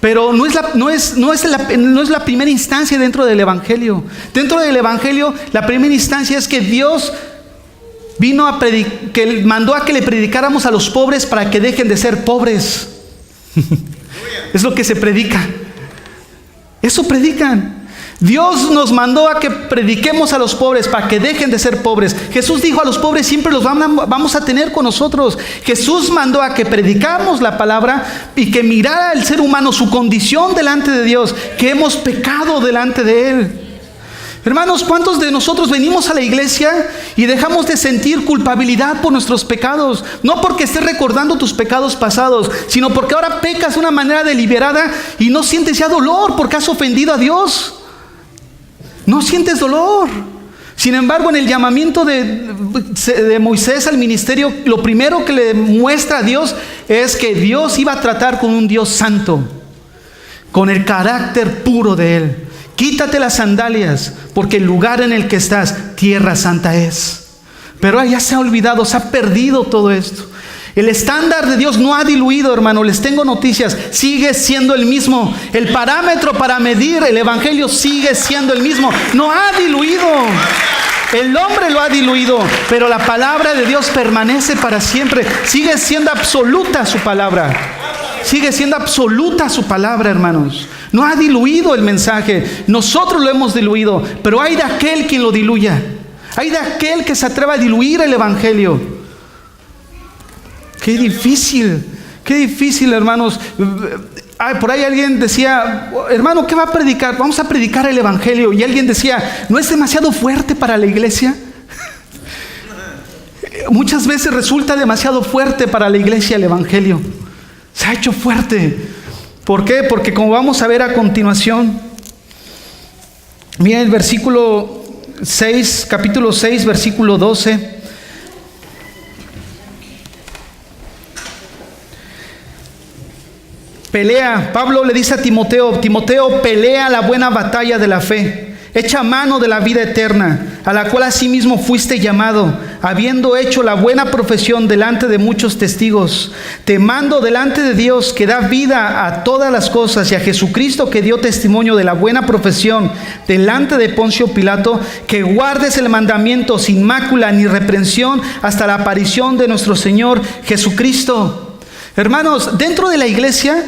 Pero no es la primera instancia dentro del evangelio. Dentro del evangelio, la primera instancia es que Dios vino que mandó a que le predicáramos a los pobres para que dejen de ser pobres. Es lo que se predica. Eso predican. Dios nos mandó a que prediquemos a los pobres para que dejen de ser pobres. Jesús dijo, a los pobres siempre los vamos a tener con nosotros. Jesús mandó a que predicamos la palabra y que mirara el ser humano su condición delante de Dios, que hemos pecado delante de Él. Hermanos, ¿cuántos de nosotros venimos a la iglesia y dejamos de sentir culpabilidad por nuestros pecados? No porque estés recordando tus pecados pasados, sino porque ahora pecas de una manera deliberada y no sientes ya dolor porque has ofendido a Dios. No sientes dolor. Sin embargo, en el llamamiento de Moisés al ministerio, lo primero que le muestra a Dios es que Dios iba a tratar con un Dios santo, con el carácter puro de Él. Quítate las sandalias, porque el lugar en el que estás, tierra santa es. Pero ya se ha olvidado, se ha perdido todo esto. El estándar de Dios no ha diluido, hermano. Les tengo noticias, sigue siendo el mismo. El parámetro para medir el evangelio sigue siendo el mismo. No ha diluido. El hombre lo ha diluido, pero la palabra de Dios permanece para siempre. Sigue siendo absoluta su palabra. Sigue siendo absoluta su palabra, hermanos. No ha diluido el mensaje. Nosotros lo hemos diluido, pero hay de aquel quien lo diluya. Hay de aquel que se atreva a diluir el evangelio. Qué difícil, hermanos. Por ahí alguien decía, hermano, ¿qué va a predicar? Vamos a predicar el evangelio. Y alguien decía, ¿no es demasiado fuerte para la iglesia? Muchas veces resulta demasiado fuerte para la iglesia el evangelio. Se ha hecho fuerte. ¿Por qué? Porque como vamos a ver a continuación, miren el versículo 6, capítulo 6, versículo 12. Pelea, Pablo le dice a Timoteo, pelea la buena batalla de la fe, echa mano de la vida eterna, a la cual asimismo fuiste llamado, habiendo hecho la buena profesión delante de muchos testigos. Te mando delante de Dios, que da vida a todas las cosas, y a Jesucristo, que dio testimonio de la buena profesión delante de Poncio Pilato, que guardes el mandamiento sin mácula ni reprensión hasta la aparición de nuestro Señor Jesucristo. Hermanos, dentro de la iglesia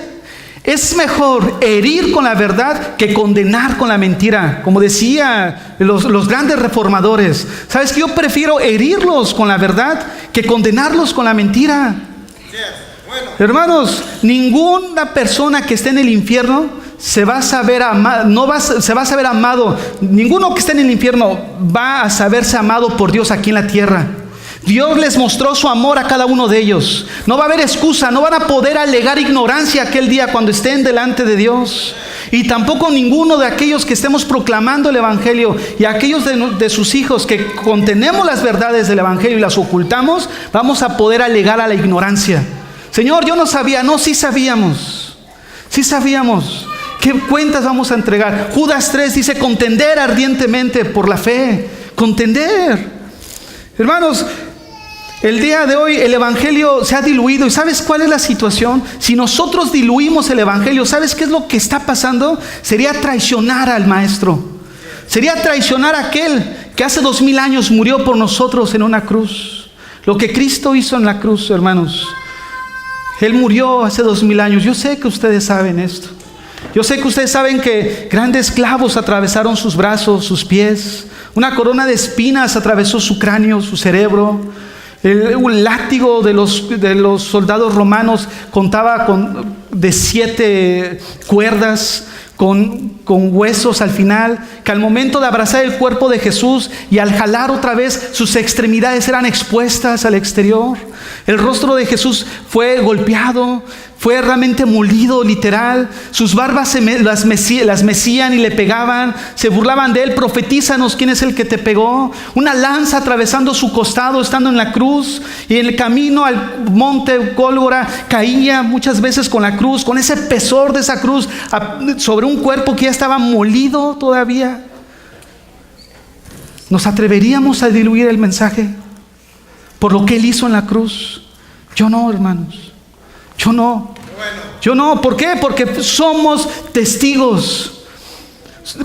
es mejor herir con la verdad que condenar con la mentira. Como decía los grandes reformadores, ¿sabes qué? Yo prefiero herirlos con la verdad que condenarlos con la mentira. Hermanos, ninguna persona que esté en el infierno se va a saber amado, se va a saber amado. Ninguno que esté en el infierno va a saberse amado por Dios aquí en la tierra. Dios les mostró su amor a cada uno de ellos. No va a haber excusa, no van a poder alegar ignorancia aquel día cuando estén delante de Dios. Y tampoco ninguno de aquellos que estemos proclamando el evangelio y aquellos de sus hijos que contenemos las verdades del evangelio y las ocultamos, vamos a poder alegar a la ignorancia. Señor, yo no sabía. No, sí sabíamos. Sí sabíamos. ¿Qué cuentas vamos a entregar? Judas 3 dice contender ardientemente por la fe. Contender. Hermanos, el día de hoy el evangelio se ha diluido. ¿Y sabes cuál es la situación? Si nosotros diluimos el evangelio, ¿sabes qué es lo que está pasando? Sería traicionar al maestro. Sería traicionar a aquel que hace 2000 años murió por nosotros en una cruz. Lo que Cristo hizo en la cruz, hermanos. Él murió hace 2000 años. Yo sé que ustedes saben esto. Yo sé que ustedes saben que grandes clavos atravesaron sus brazos, sus pies. Una corona de espinas atravesó su cráneo, su cerebro. Un látigo de los soldados romanos contaba de 7 cuerdas con huesos al final, que al momento de abrazar el cuerpo de Jesús y al jalar otra vez, sus extremidades eran expuestas al exterior. El rostro de Jesús fue golpeado, fue realmente molido, literal. Sus barbas las mecían y le pegaban, se burlaban de él. Profetízanos quién es el que te pegó. Una lanza atravesando su costado estando en la cruz, y en el camino al monte Gólgota caía muchas veces con la cruz, con ese pesor de esa cruz sobre un cuerpo que ya estaba molido todavía. ¿Nos atreveríamos a diluir el mensaje por lo que él hizo en la cruz? Yo no, hermanos. Yo no. ¿Por qué? Porque somos testigos.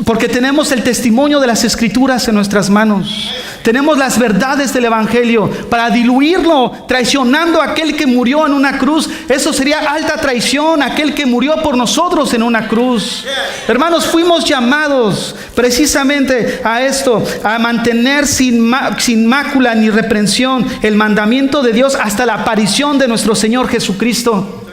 Porque tenemos el testimonio de las Escrituras en nuestras manos. Tenemos las verdades del evangelio. Para diluirlo, traicionando a aquel que murió en una cruz, eso sería alta traición. Aquel que murió por nosotros en una cruz. Hermanos, fuimos llamados precisamente a esto, a mantener sin mácula ni reprensión el mandamiento de Dios hasta la aparición de nuestro Señor Jesucristo.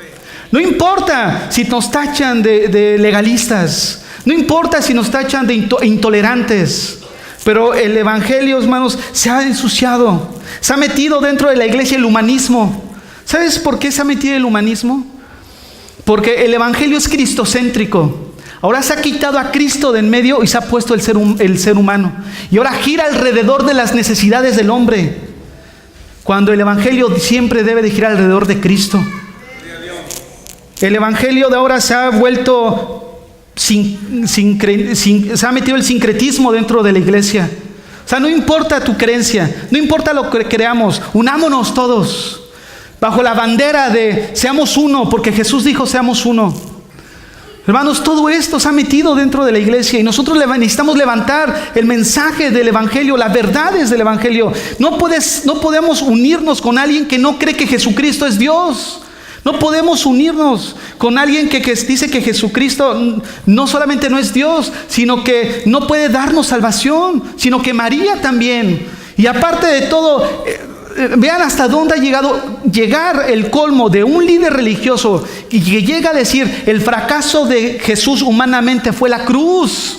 No importa si nos tachan de legalistas. No importa si nos tachan de intolerantes, pero el evangelio, hermanos, se ha ensuciado. Se ha metido dentro de la iglesia el humanismo. ¿Sabes por qué se ha metido el humanismo? Porque el evangelio es cristocéntrico. Ahora se ha quitado a Cristo de en medio y se ha puesto el ser humano. Y ahora gira alrededor de las necesidades del hombre, cuando el evangelio siempre debe de girar alrededor de Cristo. El evangelio de ahora se ha vuelto se ha metido el sincretismo dentro de la iglesia. O sea, no importa tu creencia, no importa lo que creamos, unámonos todos bajo la bandera de seamos uno, porque Jesús dijo seamos uno. Hermanos, todo esto se ha metido dentro de la iglesia y nosotros necesitamos levantar el mensaje del evangelio, las verdades del evangelio. No podemos unirnos con alguien que no cree que Jesucristo es Dios. No podemos unirnos con alguien que dice que Jesucristo no solamente no es Dios, sino que no puede darnos salvación, sino que María también. Y aparte de todo, vean hasta dónde ha llegar el colmo de un líder religioso y que llega a decir el fracaso de Jesús humanamente fue la cruz.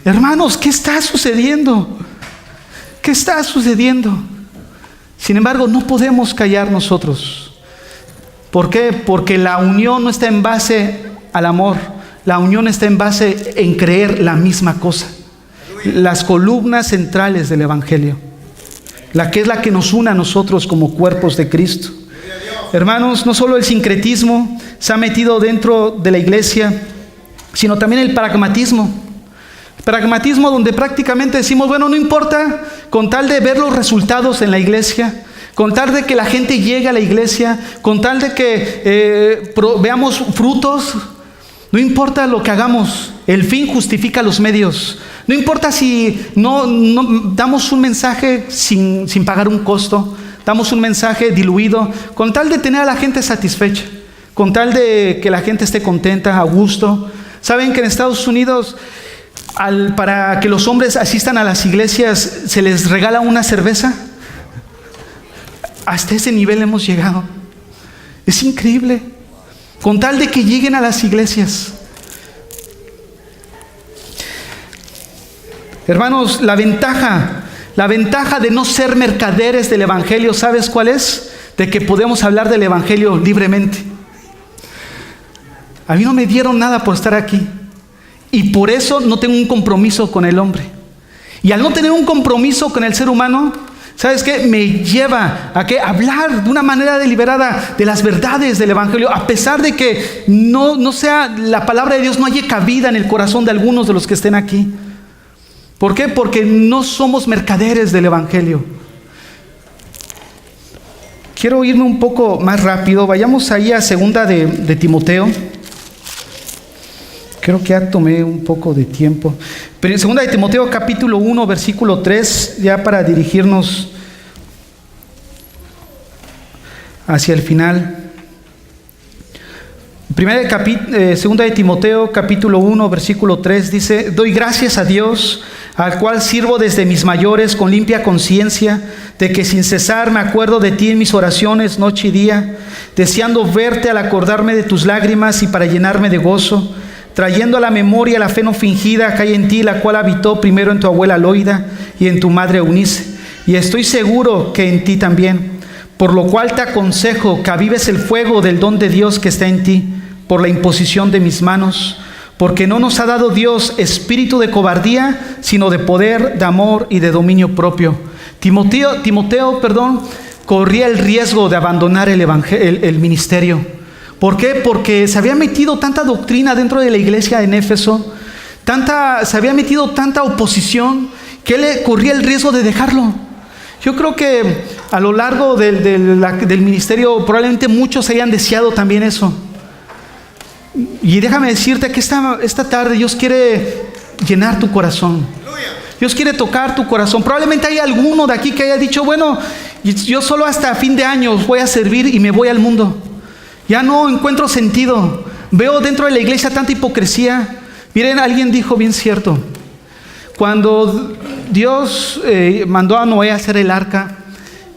Hermanos, ¿qué está sucediendo? ¿Qué está sucediendo? Sin embargo, no podemos callar nosotros. ¿Por qué? Porque la unión no está en base al amor. La unión está en base en creer la misma cosa. Las columnas centrales del evangelio. La que nos une a nosotros como cuerpos de Cristo. Hermanos, no solo el sincretismo se ha metido dentro de la iglesia, sino también el pragmatismo. Pragmatismo donde prácticamente decimos, bueno, no importa, con tal de ver los resultados en la iglesia, con tal de que la gente llegue a la iglesia, con tal de que veamos frutos, no importa lo que hagamos, el fin justifica los medios. No importa si no damos un mensaje sin pagar un costo, damos un mensaje diluido, con tal de tener a la gente satisfecha, con tal de que la gente esté contenta, a gusto. ¿Saben que en Estados Unidos, para que los hombres asistan a las iglesias, se les regala una cerveza? Hasta ese nivel hemos llegado. Es increíble. Con tal de que lleguen a las iglesias. Hermanos, la ventaja de no ser mercaderes del evangelio, ¿sabes cuál es? De que podemos hablar del evangelio libremente. A mí no me dieron nada por estar aquí. Y por eso no tengo un compromiso con el hombre. Y al no tener un compromiso con el ser humano, ¿sabes qué? Me lleva a hablar de una manera deliberada de las verdades del evangelio, a pesar de que no sea la palabra de Dios, no haya cabida en el corazón de algunos de los que estén aquí. ¿Por qué? Porque no somos mercaderes del evangelio. Quiero irme un poco más rápido. Vayamos ahí a segunda de Timoteo. Creo que ya tomé un poco de tiempo. Pero en segunda de Timoteo capítulo 1 versículo 3, ya para dirigirnos hacia el final. Segunda de Timoteo capítulo 1 versículo 3 dice: doy gracias a Dios, al cual sirvo desde mis mayores con limpia conciencia, de que sin cesar me acuerdo de ti en mis oraciones noche y día, deseando verte al acordarme de tus lágrimas y para llenarme de gozo, trayendo a la memoria la fe no fingida que hay en ti, la cual habitó primero en tu abuela Loida y en tu madre Eunice, y estoy seguro que en ti también. Por lo cual te aconsejo que avives el fuego del don de Dios que está en ti, por la imposición de mis manos, porque no nos ha dado Dios espíritu de cobardía, sino de poder, de amor y de dominio propio. Timoteo, corría el riesgo de abandonar el ministerio. ¿Por qué? Porque se había metido tanta doctrina dentro de la iglesia en Éfeso, se había metido tanta oposición, que él corría el riesgo de dejarlo. Yo creo que a lo largo del ministerio probablemente muchos hayan deseado también eso. Y déjame decirte que esta tarde Dios quiere llenar tu corazón. Dios quiere tocar tu corazón. Probablemente hay alguno de aquí que haya dicho, bueno, yo solo hasta fin de año voy a servir y me voy al mundo. Ya no encuentro sentido. Veo dentro de la iglesia tanta hipocresía. Miren, alguien dijo bien cierto. Cuando Dios mandó a Noé a hacer el arca,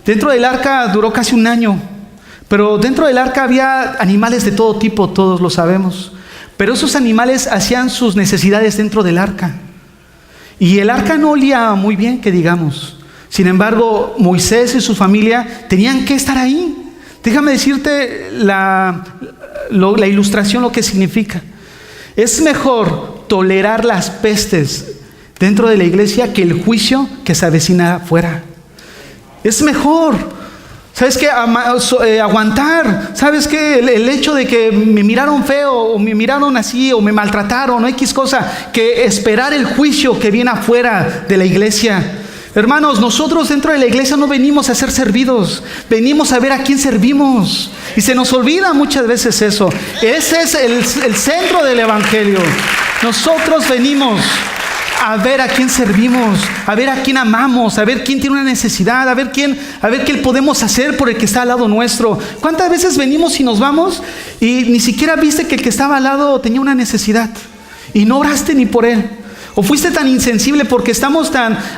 dentro del arca duró casi un año. Pero dentro del arca había animales de todo tipo, todos lo sabemos. Pero esos animales hacían sus necesidades dentro del arca. Y el arca no olía muy bien, que digamos. Sin embargo, Moisés y su familia tenían que estar ahí. Déjame decirte la ilustración, lo que significa. Es mejor tolerar las pestes dentro de la iglesia que el juicio que se avecina afuera. Es mejor, ¿sabes qué? Aguantar, ¿sabes qué? El hecho de que me miraron feo, o me miraron así, o me maltrataron, o X cosa, que esperar el juicio que viene afuera de la iglesia. Hermanos, nosotros dentro de la iglesia no venimos a ser servidos, venimos a ver a quién servimos. Y se nos olvida muchas veces eso. Ese es el centro del evangelio. Nosotros venimos a ver a quién servimos, a ver a quién amamos, a ver quién tiene una necesidad, a ver qué podemos hacer por el que está al lado nuestro. ¿Cuántas veces venimos y nos vamos y ni siquiera viste que el que estaba al lado tenía una necesidad y no oraste ni por él? O fuiste tan insensible porque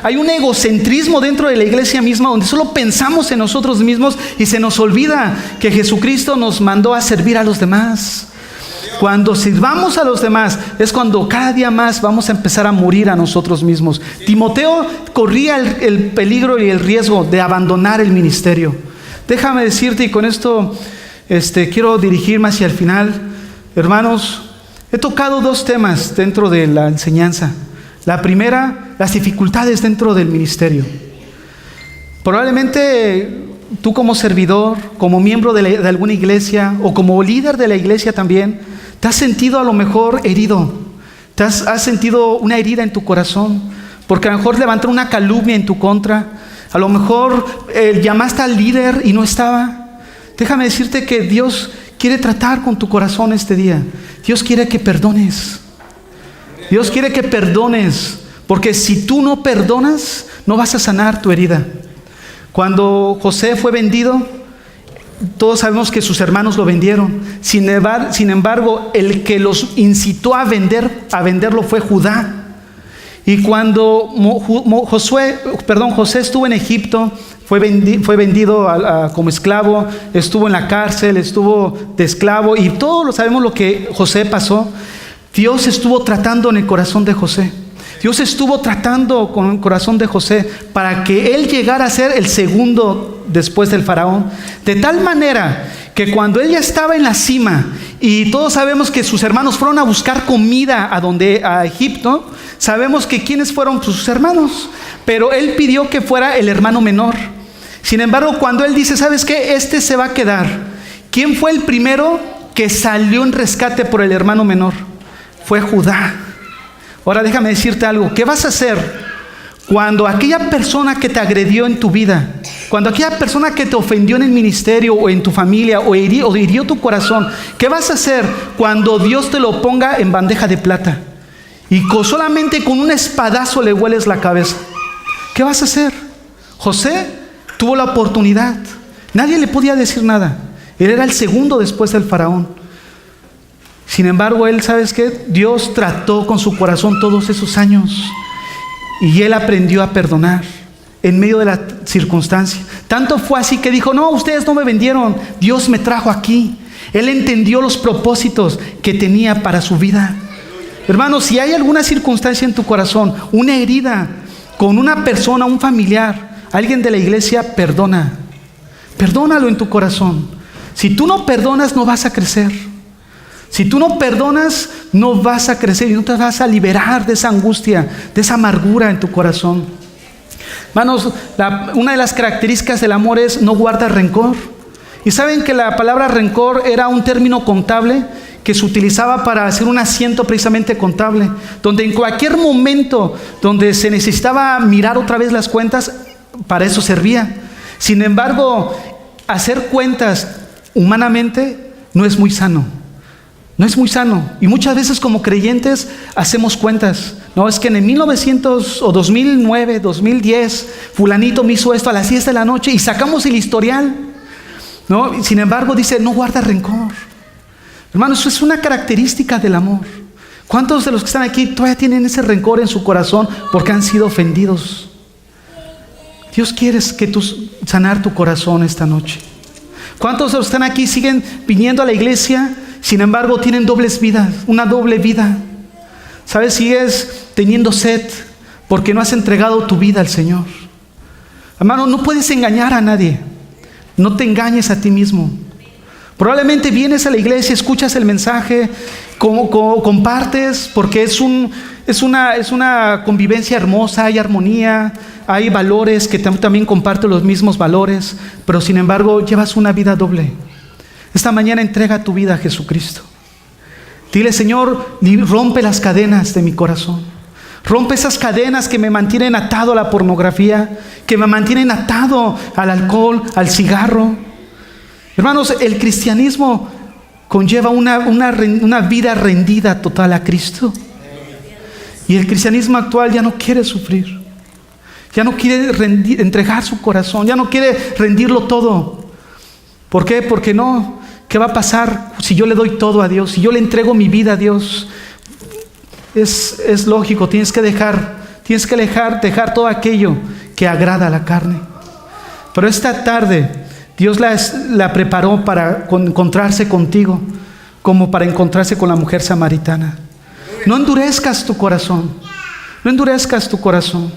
hay un egocentrismo dentro de la iglesia misma donde solo pensamos en nosotros mismos y se nos olvida que Jesucristo nos mandó a servir a los demás. Cuando sirvamos a los demás es cuando cada día más vamos a empezar a morir a nosotros mismos. Timoteo corría el peligro y el riesgo de abandonar el ministerio. Déjame decirte, y con esto quiero dirigirme hacia el final. Hermanos, he tocado 2 temas dentro de la enseñanza. La primera, las dificultades dentro del ministerio. Probablemente tú como servidor, como miembro de alguna iglesia o como líder de la iglesia también, te has sentido a lo mejor herido. Has sentido una herida en tu corazón, porque a lo mejor levantaron una calumnia en tu contra. A lo mejor llamaste al líder y no estaba. Déjame decirte que Dios quiere tratar con tu corazón este día. Dios quiere que perdones. Dios quiere que perdones, porque si tú no perdonas, no vas a sanar tu herida. Cuando José fue vendido, todos sabemos que sus hermanos lo vendieron. Sin embargo, el que los incitó a venderlo fue Judá. Y cuando José estuvo en Egipto, fue vendido como esclavo, estuvo en la cárcel, estuvo de esclavo, y todos lo sabemos lo que José pasó. Dios estuvo tratando en el corazón de José. Dios estuvo tratando con el corazón de José para que él llegara a ser el segundo después del faraón. De tal manera que cuando él ya estaba en la cima, y todos sabemos que sus hermanos fueron a buscar comida a Egipto, sabemos que quiénes fueron sus hermanos, pero él pidió que fuera el hermano menor. Sin embargo, cuando él dice, ¿sabes qué? Se va a quedar. ¿Quién fue el primero que salió en rescate por el hermano menor? Fue Judá. Ahora déjame decirte algo. ¿Qué vas a hacer cuando aquella persona que te agredió en tu vida, cuando aquella persona que te ofendió en el ministerio o en tu familia o hirió tu corazón, qué vas a hacer cuando Dios te lo ponga en bandeja de plata y solamente con un espadazo le hueles la cabeza? ¿Qué vas a hacer? José tuvo la oportunidad. Nadie le podía decir nada. Él era el segundo después del faraón. Sin embargo, él, ¿sabes qué? Dios trató con su corazón todos esos años y él aprendió a perdonar en medio de la circunstancia. Tanto fue así que dijo, no, ustedes no me vendieron, Dios me trajo aquí. Él entendió los propósitos que tenía para su vida. Hermanos, si hay alguna circunstancia en tu corazón, una herida con una persona, un familiar, alguien de la iglesia, perdónalo en tu corazón. Si tú no perdonas, no vas a crecer. Si tú no perdonas, no vas a crecer y no te vas a liberar de esa angustia, de esa amargura en tu corazón. Hermanos, una de las características del amor es no guardar rencor. Y saben que la palabra rencor era un término contable que se utilizaba para hacer un asiento precisamente contable, donde en cualquier momento donde se necesitaba mirar otra vez las cuentas, para eso servía. Sin embargo, hacer cuentas humanamente no es muy sano. No es muy sano. Y muchas veces como creyentes hacemos cuentas. No, es que en el 1900 o 2009, 2010, fulanito me hizo esto a las 10 de la noche y sacamos el historial. ¿No? Sin embargo, dice, no guarda rencor. Hermanos, eso es una característica del amor. ¿Cuántos de los que están aquí todavía tienen ese rencor en su corazón porque han sido ofendidos? Dios quiere sanar tu corazón esta noche. ¿Cuántos de los que están aquí siguen viniendo a la iglesia? Sin embargo, tienen dobles vidas, una doble vida. ¿Sabes? Sigues teniendo sed porque no has entregado tu vida al Señor. Hermano, no puedes engañar a nadie. No te engañes a ti mismo. Probablemente vienes a la iglesia, escuchas el mensaje, compartes, porque es una convivencia hermosa, hay armonía, hay valores que también comparten los mismos valores, pero sin embargo llevas una vida doble. Esta mañana entrega tu vida a Jesucristo. Dile: Señor, rompe las cadenas de mi corazón. Rompe esas cadenas que me mantienen atado a la pornografía, que me mantienen atado al alcohol, al cigarro. Hermanos, el cristianismo conlleva una vida rendida total a Cristo. Y el cristianismo actual ya no quiere sufrir. Ya no quiere entregar su corazón. Ya no quiere rendirlo todo. ¿Por qué? Porque no. ¿Qué va a pasar si yo le doy todo a Dios? Si yo le entrego mi vida a Dios. Es lógico, tienes que dejar todo aquello que agrada a la carne. Pero esta tarde Dios la preparó para encontrarse contigo, como para encontrarse con la mujer samaritana. No endurezcas tu corazón. No endurezcas tu corazón.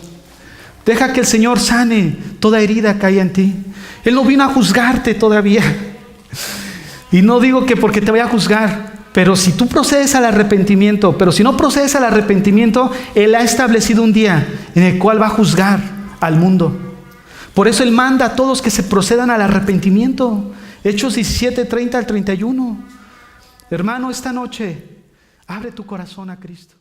Deja que el Señor sane toda herida que haya en ti. Él no vino a juzgarte todavía. Y no digo que porque te vaya a juzgar, pero si tú procedes al arrepentimiento, pero si no procedes al arrepentimiento, Él ha establecido un día en el cual va a juzgar al mundo. Por eso Él manda a todos que se procedan al arrepentimiento. Hechos 17, 30 al 31. Hermano, esta noche, abre tu corazón a Cristo.